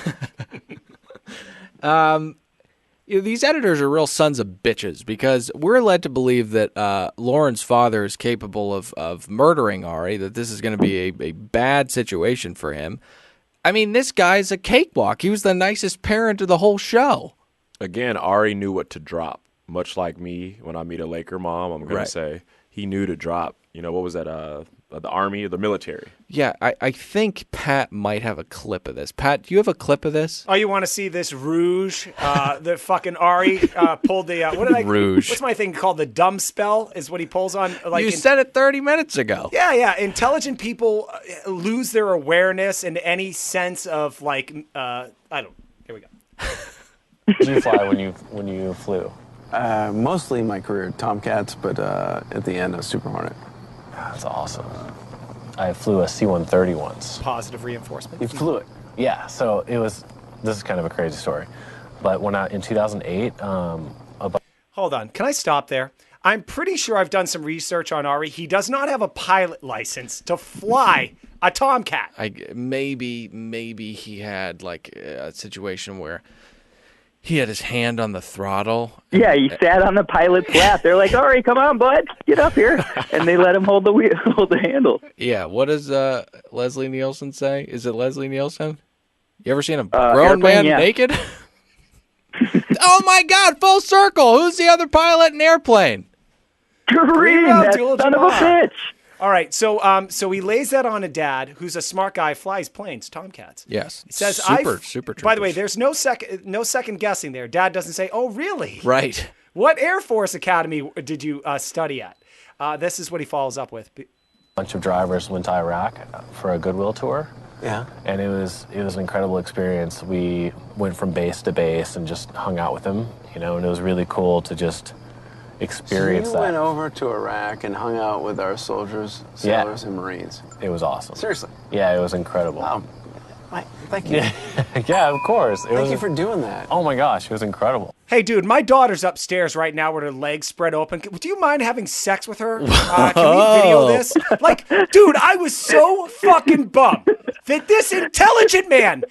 These editors are real sons of bitches, because we're led to believe that Lauren's father is capable of murdering Arie, that this is going to be a bad situation for him. I mean, this guy's a cakewalk. He was the nicest parent of the whole show. Again, Arie knew what to drop, much like me when I meet a Laker mom. I'm going to say he knew to drop. You know, what was that? The Army, the military. Yeah, I think Pat might have a clip of this. Pat, do you have a clip of this? Oh, you want to see this rouge? The fucking Arie pulled the rouge. What's my thing called? The dumb spell is what he pulls on. Like you said it 30 minutes ago. Yeah. Intelligent people lose their awareness and any sense of like Here we go. Did you fly when you flew? Mostly my career, Tomcats, but at the end, a Super Hornet. That's awesome. I flew a C-130 once. Positive reinforcement. You flew it? Yeah. So this is kind of a crazy story, but in 2008, Hold on. Can I stop there? I'm pretty sure I've done some research on Arie. He does not have a pilot license to fly a Tomcat. Maybe he had like a situation where he had his hand on the throttle. Yeah, he sat on the pilot's lap. They're like, "Arie, come on, bud, get up here," and they let him hold the handle. Yeah. What does Leslie Nielsen say? Is it Leslie Nielsen? You ever seen a grown man naked? Oh my God! Full circle. Who's the other pilot in Airplane? Kareem, that son of a bitch. All right, so he lays that on a dad who's a smart guy, flies planes, Tomcats. Yes. He says, super. By the way, there's no second guessing there. Dad doesn't say, "Oh, really?" Right. What Air Force Academy did you study at? This is what he follows up with. a bunch of drivers went to Iraq for a Goodwill tour. Yeah. And it was an incredible experience. We went from base to base and just hung out with him, and it was really cool to just experience so that. You went over to Iraq and hung out with our soldiers, sailors, and Marines. It was awesome. Seriously? Yeah, it was incredible. Thank you. Yeah, of course. Thank you for doing that. Oh my gosh, it was incredible. Hey, dude, my daughter's upstairs right now with her legs spread open. Do you mind having sex with her? Can we video this? Like, dude, I was so fucking bummed that this intelligent man,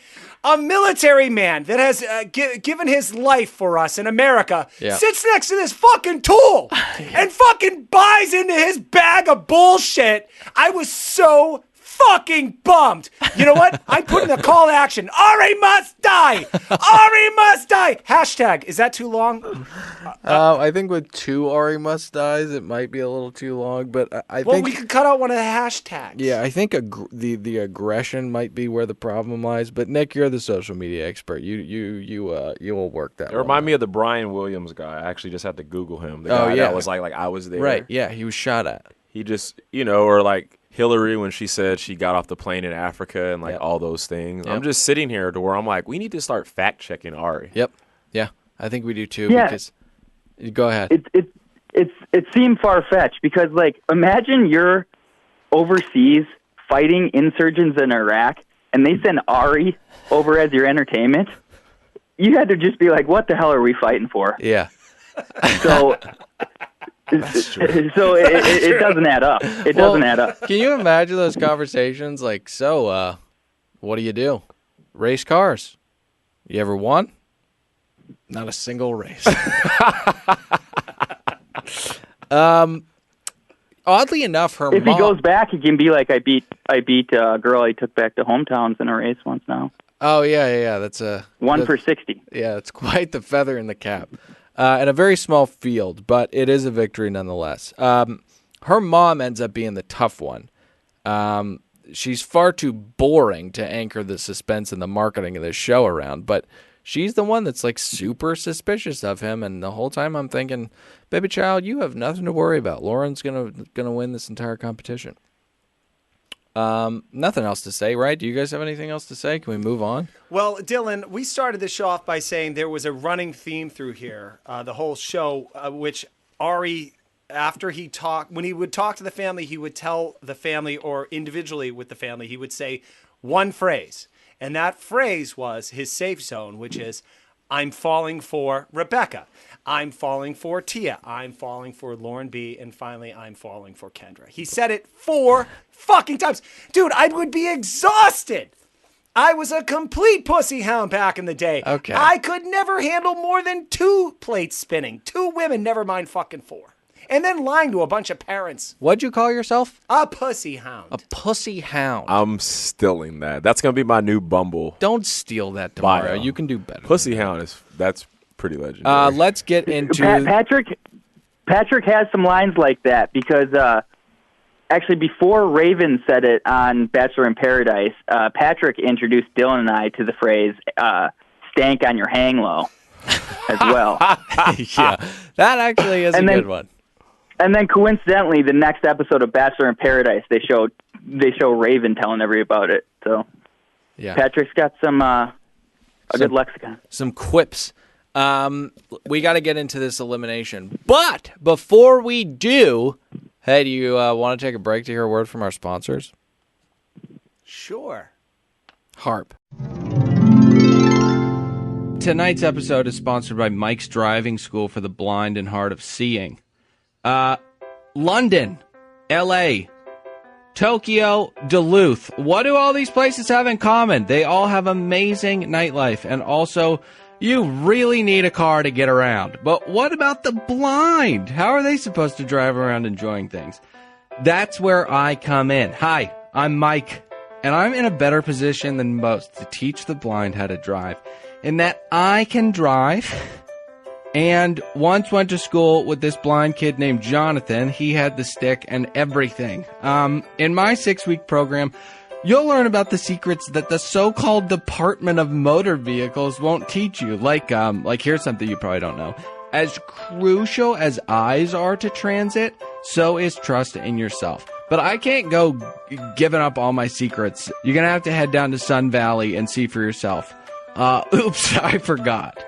a military man that has given his life for us in America, sits next to this fucking tool and fucking buys into his bag of bullshit. I was so fucking bummed. You know what? I put in a call to action. Arie must die. Arie must die. Hashtag. Is that too long? I think with 2 Arie must dies, it might be a little too long, but I Well, think we could cut out one of the hashtags. yeah, I think the aggression might be where the problem lies. But Nick, you're the social media expert. You will work that. It reminded me of the Brian Williams guy. I actually just had to Google him. The Oh, guy yeah. that was like I was there. Right? Yeah, he was shot at. He just, or like Hillary when she said she got off the plane in Africa and like Yep. all those things. Yep. I'm just sitting here to where I'm like, we need to start fact checking Arie. Yep. Yeah, I think we do too. Yeah. Because go ahead. It seemed far fetched because, like, imagine you're overseas fighting insurgents in Iraq, and they send Arie over as your entertainment. You had to just be like, "What the hell are we fighting for?" Yeah. So, That's true. so it doesn't add up. It doesn't add up. Can you imagine those conversations? Like, so, what do you do? Race cars. You ever won? Not a single race. Oddly enough, her If mom. he goes back, he can be like, "I beat a girl I took back to hometowns in a race once now. Oh yeah. That's a 1 for 60." Yeah, it's quite the feather in the cap. And a very small field, but it is a victory nonetheless. Her mom ends up being the tough one. She's far too boring to anchor the suspense and the marketing of this show around, but she's the one that's like super suspicious of him. And the whole time I'm thinking, baby child, you have nothing to worry about. Lauren's gonna win this entire competition. Nothing else to say, right? Do you guys have anything else to say? Can we move on? Well, Dylan, we started the show off by saying there was a running theme through here, the whole show, which Arie, when he would talk to the family, he would tell the family, or individually with the family, he would say one phrase. And that phrase was his safe zone, which is, "I'm falling for Rebecca. I'm falling for Tia. I'm falling for Lauren B. And finally, I'm falling for Kendra." He said it 4 fucking times. Dude, I would be exhausted. I was a complete pussy hound back in the day. Okay. I could never handle more than 2 plates spinning. 2 women, never mind fucking 4. And then lying to a bunch of parents. What'd you call yourself? A pussy hound. A pussy hound. I'm stealing that. That's gonna be my new Bumble. Don't steal that, Bio. DeMario. You can do better. Pussy hound that's pretty legendary. Let's get into Patrick has some lines like that because actually before Raven said it on Bachelor in Paradise, Patrick introduced Dylan and I to the phrase "stank on your hang low" as well. Yeah, that actually is a good one. And then coincidentally, the next episode of Bachelor in Paradise, they show Raven telling everybody about it. So yeah, Patrick's got a good lexicon. Some quips. We got to get into this elimination, but before we do, hey, do you want to take a break to hear a word from our sponsors? Sure. Harp. Tonight's episode is sponsored by Mike's Driving School for the Blind and Hard of Seeing. London, L.A., Tokyo, Duluth. What do all these places have in common? They all have amazing nightlife, and also you really need a car to get around. But what about the blind? How are they supposed to drive around enjoying things? That's where I come in. Hi, I'm Mike, and I'm in a better position than most to teach the blind how to drive, in that I can drive. And once went to school with this blind kid named Jonathan. He had the stick and everything. In my 6-week program, you'll learn about the secrets that the so-called Department of Motor Vehicles won't teach you. Like here's something you probably don't know. As crucial as eyes are to transit, so is trust in yourself. But I can't go giving up all my secrets. You're going to have to head down to Sun Valley and see for yourself. Oops, I forgot.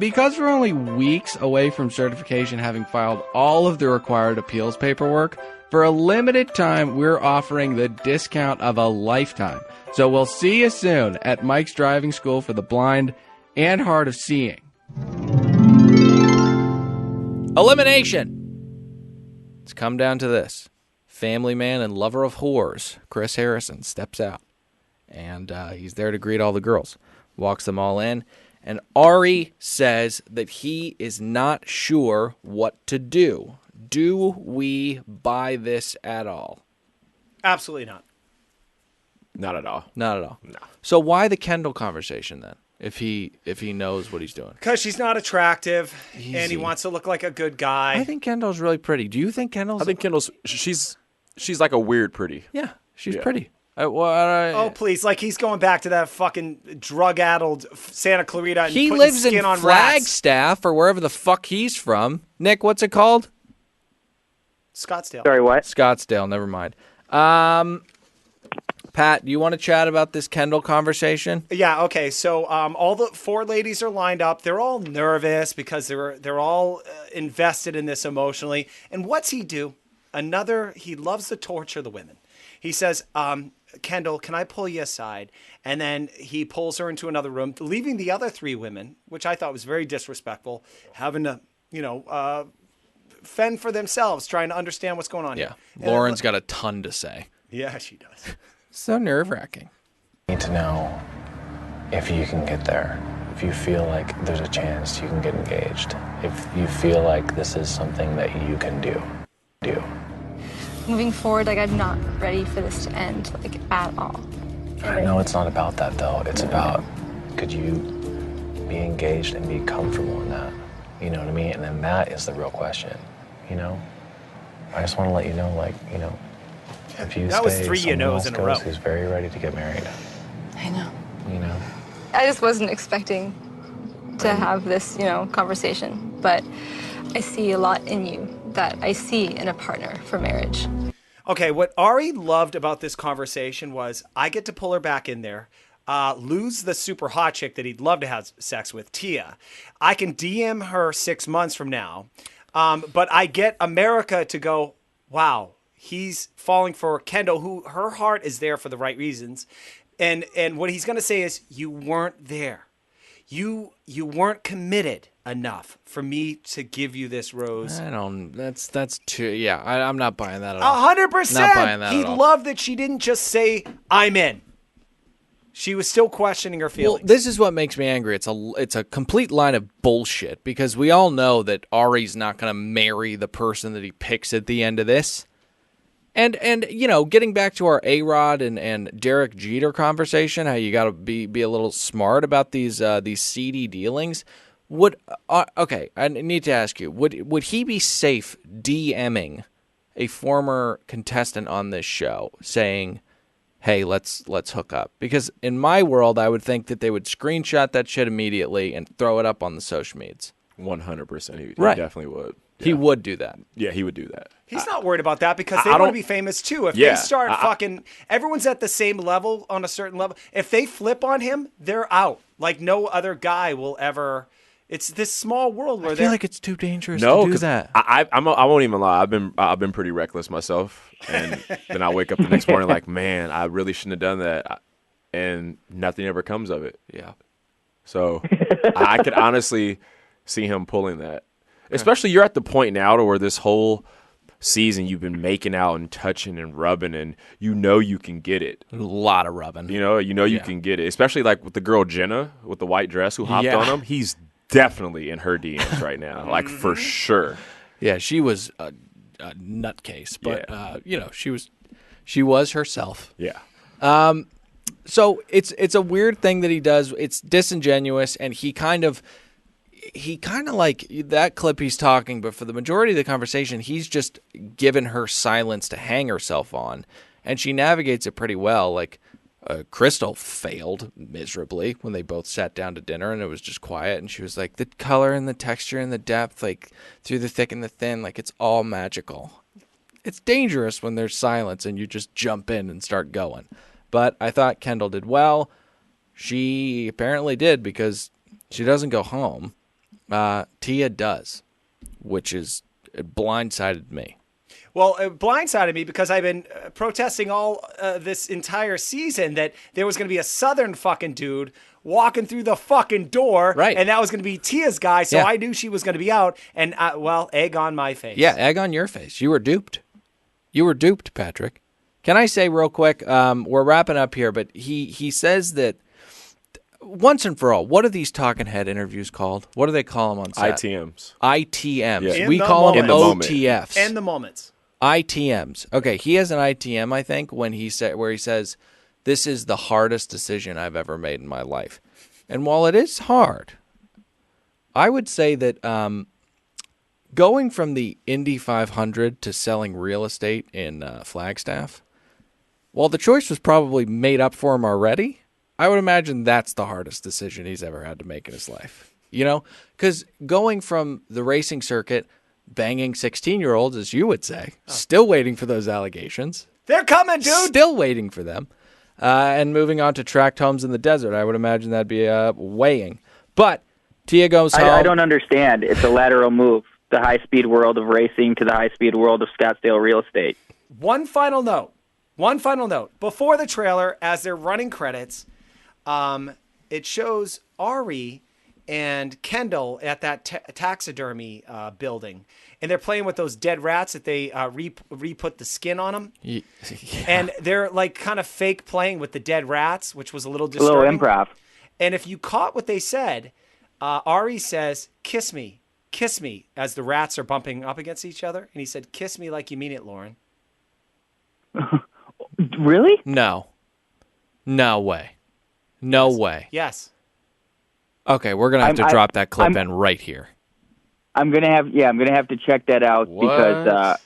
Because we're only weeks away from certification, having filed all of the required appeals paperwork, for a limited time, we're offering the discount of a lifetime. So we'll see you soon at Mike's Driving School for the Blind and Hard of Seeing. Elimination. It's come down to this. Family man and lover of whores, Chris Harrison, steps out. And he's there to greet all the girls. Walks them all in. And Arie says that he is not sure what to do. Do we buy this at all? Absolutely not. Not at all. Not at all. No. So why the Kendall conversation then? If he knows what he's doing. Because she's not attractive, and Easy. he wants to look like a good guy. I think Kendall's really pretty. Do you think Kendall's? I think Kendall's she's like a weird pretty. Yeah, she's Yeah. pretty. Oh, please. Like, he's going back to that fucking drug-addled Santa Clarita and he putting lives skin in on rats. Flagstaff or wherever the fuck he's from. Nick, what's it called? Scottsdale. Sorry, what? Scottsdale. Never mind. Pat, do you want to chat about this Kendall conversation? Yeah, okay. So all the 4 ladies are lined up. They're all nervous because they're all invested in this emotionally. And what's he do? He loves to torture the women. He says, Kendall, can I pull you aside? And then he pulls her into another room, leaving the other 3 women, which I thought was very disrespectful, having to, fend for themselves, trying to understand what's going on Yeah. here. Lauren's got a ton to say. Yeah, she does. So nerve-wracking. Need to know if you can get there. If you feel like there's a chance you can get engaged. If you feel like this is something that you can do. Moving forward, like, I'm not ready for this to end, like, at all. I know it's not about that though. It's about, could you be engaged and be comfortable in that? You know what I mean? And then that is the real question, I just want to let you know, if you That was stay, 3 someone else in a goes row. who's very ready to get married. I know. I I just wasn't expecting to have this, conversation, but I see a lot in you that I see in a partner for marriage. Okay, what Arie loved about this conversation was I get to pull her back in there, lose the super hot chick that he'd love to have sex with, Tia. I can DM her 6 months from now, but I get America to go, wow, he's falling for Kendall, who her heart is there for the right reasons. And what he's going to say is, you weren't there. You weren't committed enough for me to give you this rose. That's too, yeah, I'm not buying that at all. 100%. Not buying that He at all. loved that she didn't just say, I'm in. She was still questioning her feelings. Well, this is what makes me angry. It's a complete line of bullshit because we all know that Arie's not going to marry the person that he picks at the end of this. And getting back to our A-Rod and Derek Jeter conversation, how you got to be a little smart about these seedy dealings. Okay, I need to ask you, would he be safe DMing a former contestant on this show saying, hey, let's hook up? Because in my world, I would think that they would screenshot that shit immediately and throw it up on the social medias. 100%. He Right. definitely would. He would do that. Yeah, he would do that. He's not worried about that because they I want to don't- be famous too. If Yeah, they start fucking, everyone's at the same level on a certain level. If they flip on him, they're out. Like no other guy will ever. It's this small world where I they're. feel like it's too dangerous No, to do 'cause that. I won't even lie. I've been pretty reckless myself, and then I wake up the next morning like, man, I really shouldn't have done that, and nothing ever comes of it. Yeah. So I could honestly see him pulling that. Especially you're at the point now to where this whole season you've been making out and touching and rubbing, and you can get it. A lot of rubbing. You can get it. Especially like with the girl Jenna with the white dress who hopped Yeah. on him. He's definitely in her DMs right now, like for sure. Yeah, she was a nutcase, but she was herself. Yeah. So it's a weird thing that he does. It's disingenuous, and he kind of like that clip he's talking, but for the majority of the conversation, he's just given her silence to hang herself on, and she navigates it pretty well. Like Crystal failed miserably when they both sat down to dinner, and it was just quiet, and she was like, the color and the texture and the depth, like through the thick and the thin, like it's all magical. It's dangerous when there's silence and you just jump in and start going. But I thought Kendall did well. She apparently did because she doesn't go home. Tia does, which is it blindsided me. Well, it blindsided me because I've been protesting all this entire season that there was going to be a Southern fucking dude walking through the fucking door, right? And that was going to be Tia's guy, so Yeah. I knew she was going to be out. And egg on my face. Yeah, egg on your face. You were duped. You were duped, Patrick. Can I say real quick? We're wrapping up here, but he says that once and for all, what are these talking head interviews called? What do they call them on set? ITMs. ITMs. Yeah. We call them In the moment. OTFs. And the moments. ITMs. Okay, he has an ITM, I think, when he said where he says, this is the hardest decision I've ever made in my life. And while it is hard, I would say that going from the Indy 500 to selling real estate in Flagstaff, while the choice was probably made up for him already, I would imagine that's the hardest decision he's ever had to make in his life. You know, because going from the racing circuit, banging 16-year-olds, as you would say, still waiting for those allegations. They're coming, dude. Still waiting for them. And moving on to tract homes in the desert, I would imagine that'd be weighing. But Tia goes home. I don't understand. It's a lateral move. The high-speed world of racing to the high-speed world of Scottsdale real estate. One final note. Before the trailer, as they're running credits, it shows Arie and Kendall at that taxidermy building. And they're playing with those dead rats that they re-put the skin on them. Yeah. And they're like kind of fake playing with the dead rats, which was a little disturbing. A little improv. And if you caught what they said, Arie says, kiss me, as the rats are bumping up against each other. And he said, kiss me like you mean it, Lauren. Really? No. No way. No way. Yes. Okay, we're gonna have to drop that clip in right here. I'm gonna have to check that out because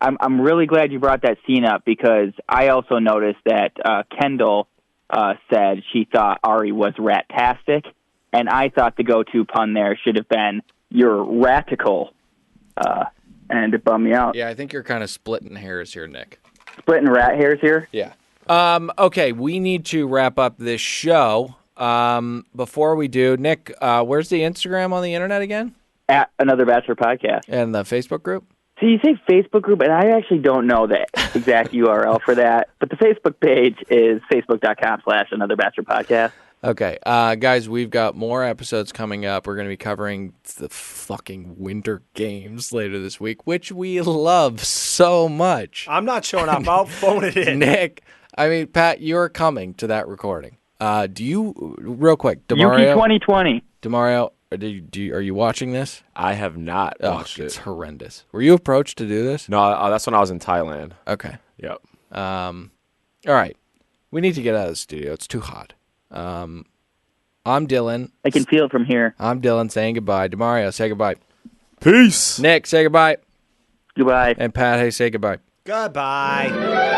I'm really glad you brought that scene up because I also noticed that Kendall said she thought Arie was rat-tastic, and I thought the go-to pun there should have been you're ratical, and it bummed me out. Yeah, I think you're kind of splitting hairs here, Nick. Splitting rat hairs here? Yeah. Okay, we need to wrap up this show. Before we do, Nick, where's the Instagram on the internet again? At Another Bachelor Podcast. And the Facebook group? So you say Facebook group, and I actually don't know the exact URL for that, but the Facebook page is facebook.com/Another Bachelor Podcast. Okay, guys, we've got more episodes coming up. We're going to be covering the fucking Winter Games later this week, which we love so much. I'm not showing up. I'll phone it in. Nick, Pat, you're coming to that recording. Do you, real quick, DeMario? Yuki 2020. DeMario, are you watching this? I have not watched it. It's horrendous. Were you approached to do this? No, that's when I was in Thailand. Okay. Yep. All right. We need to get out of the studio. It's too hot. I'm Dylan. I can feel it from here. I'm Dylan saying goodbye. DeMario, say goodbye. Peace. Nick, say goodbye. Goodbye. And Pat, hey, say goodbye. Goodbye.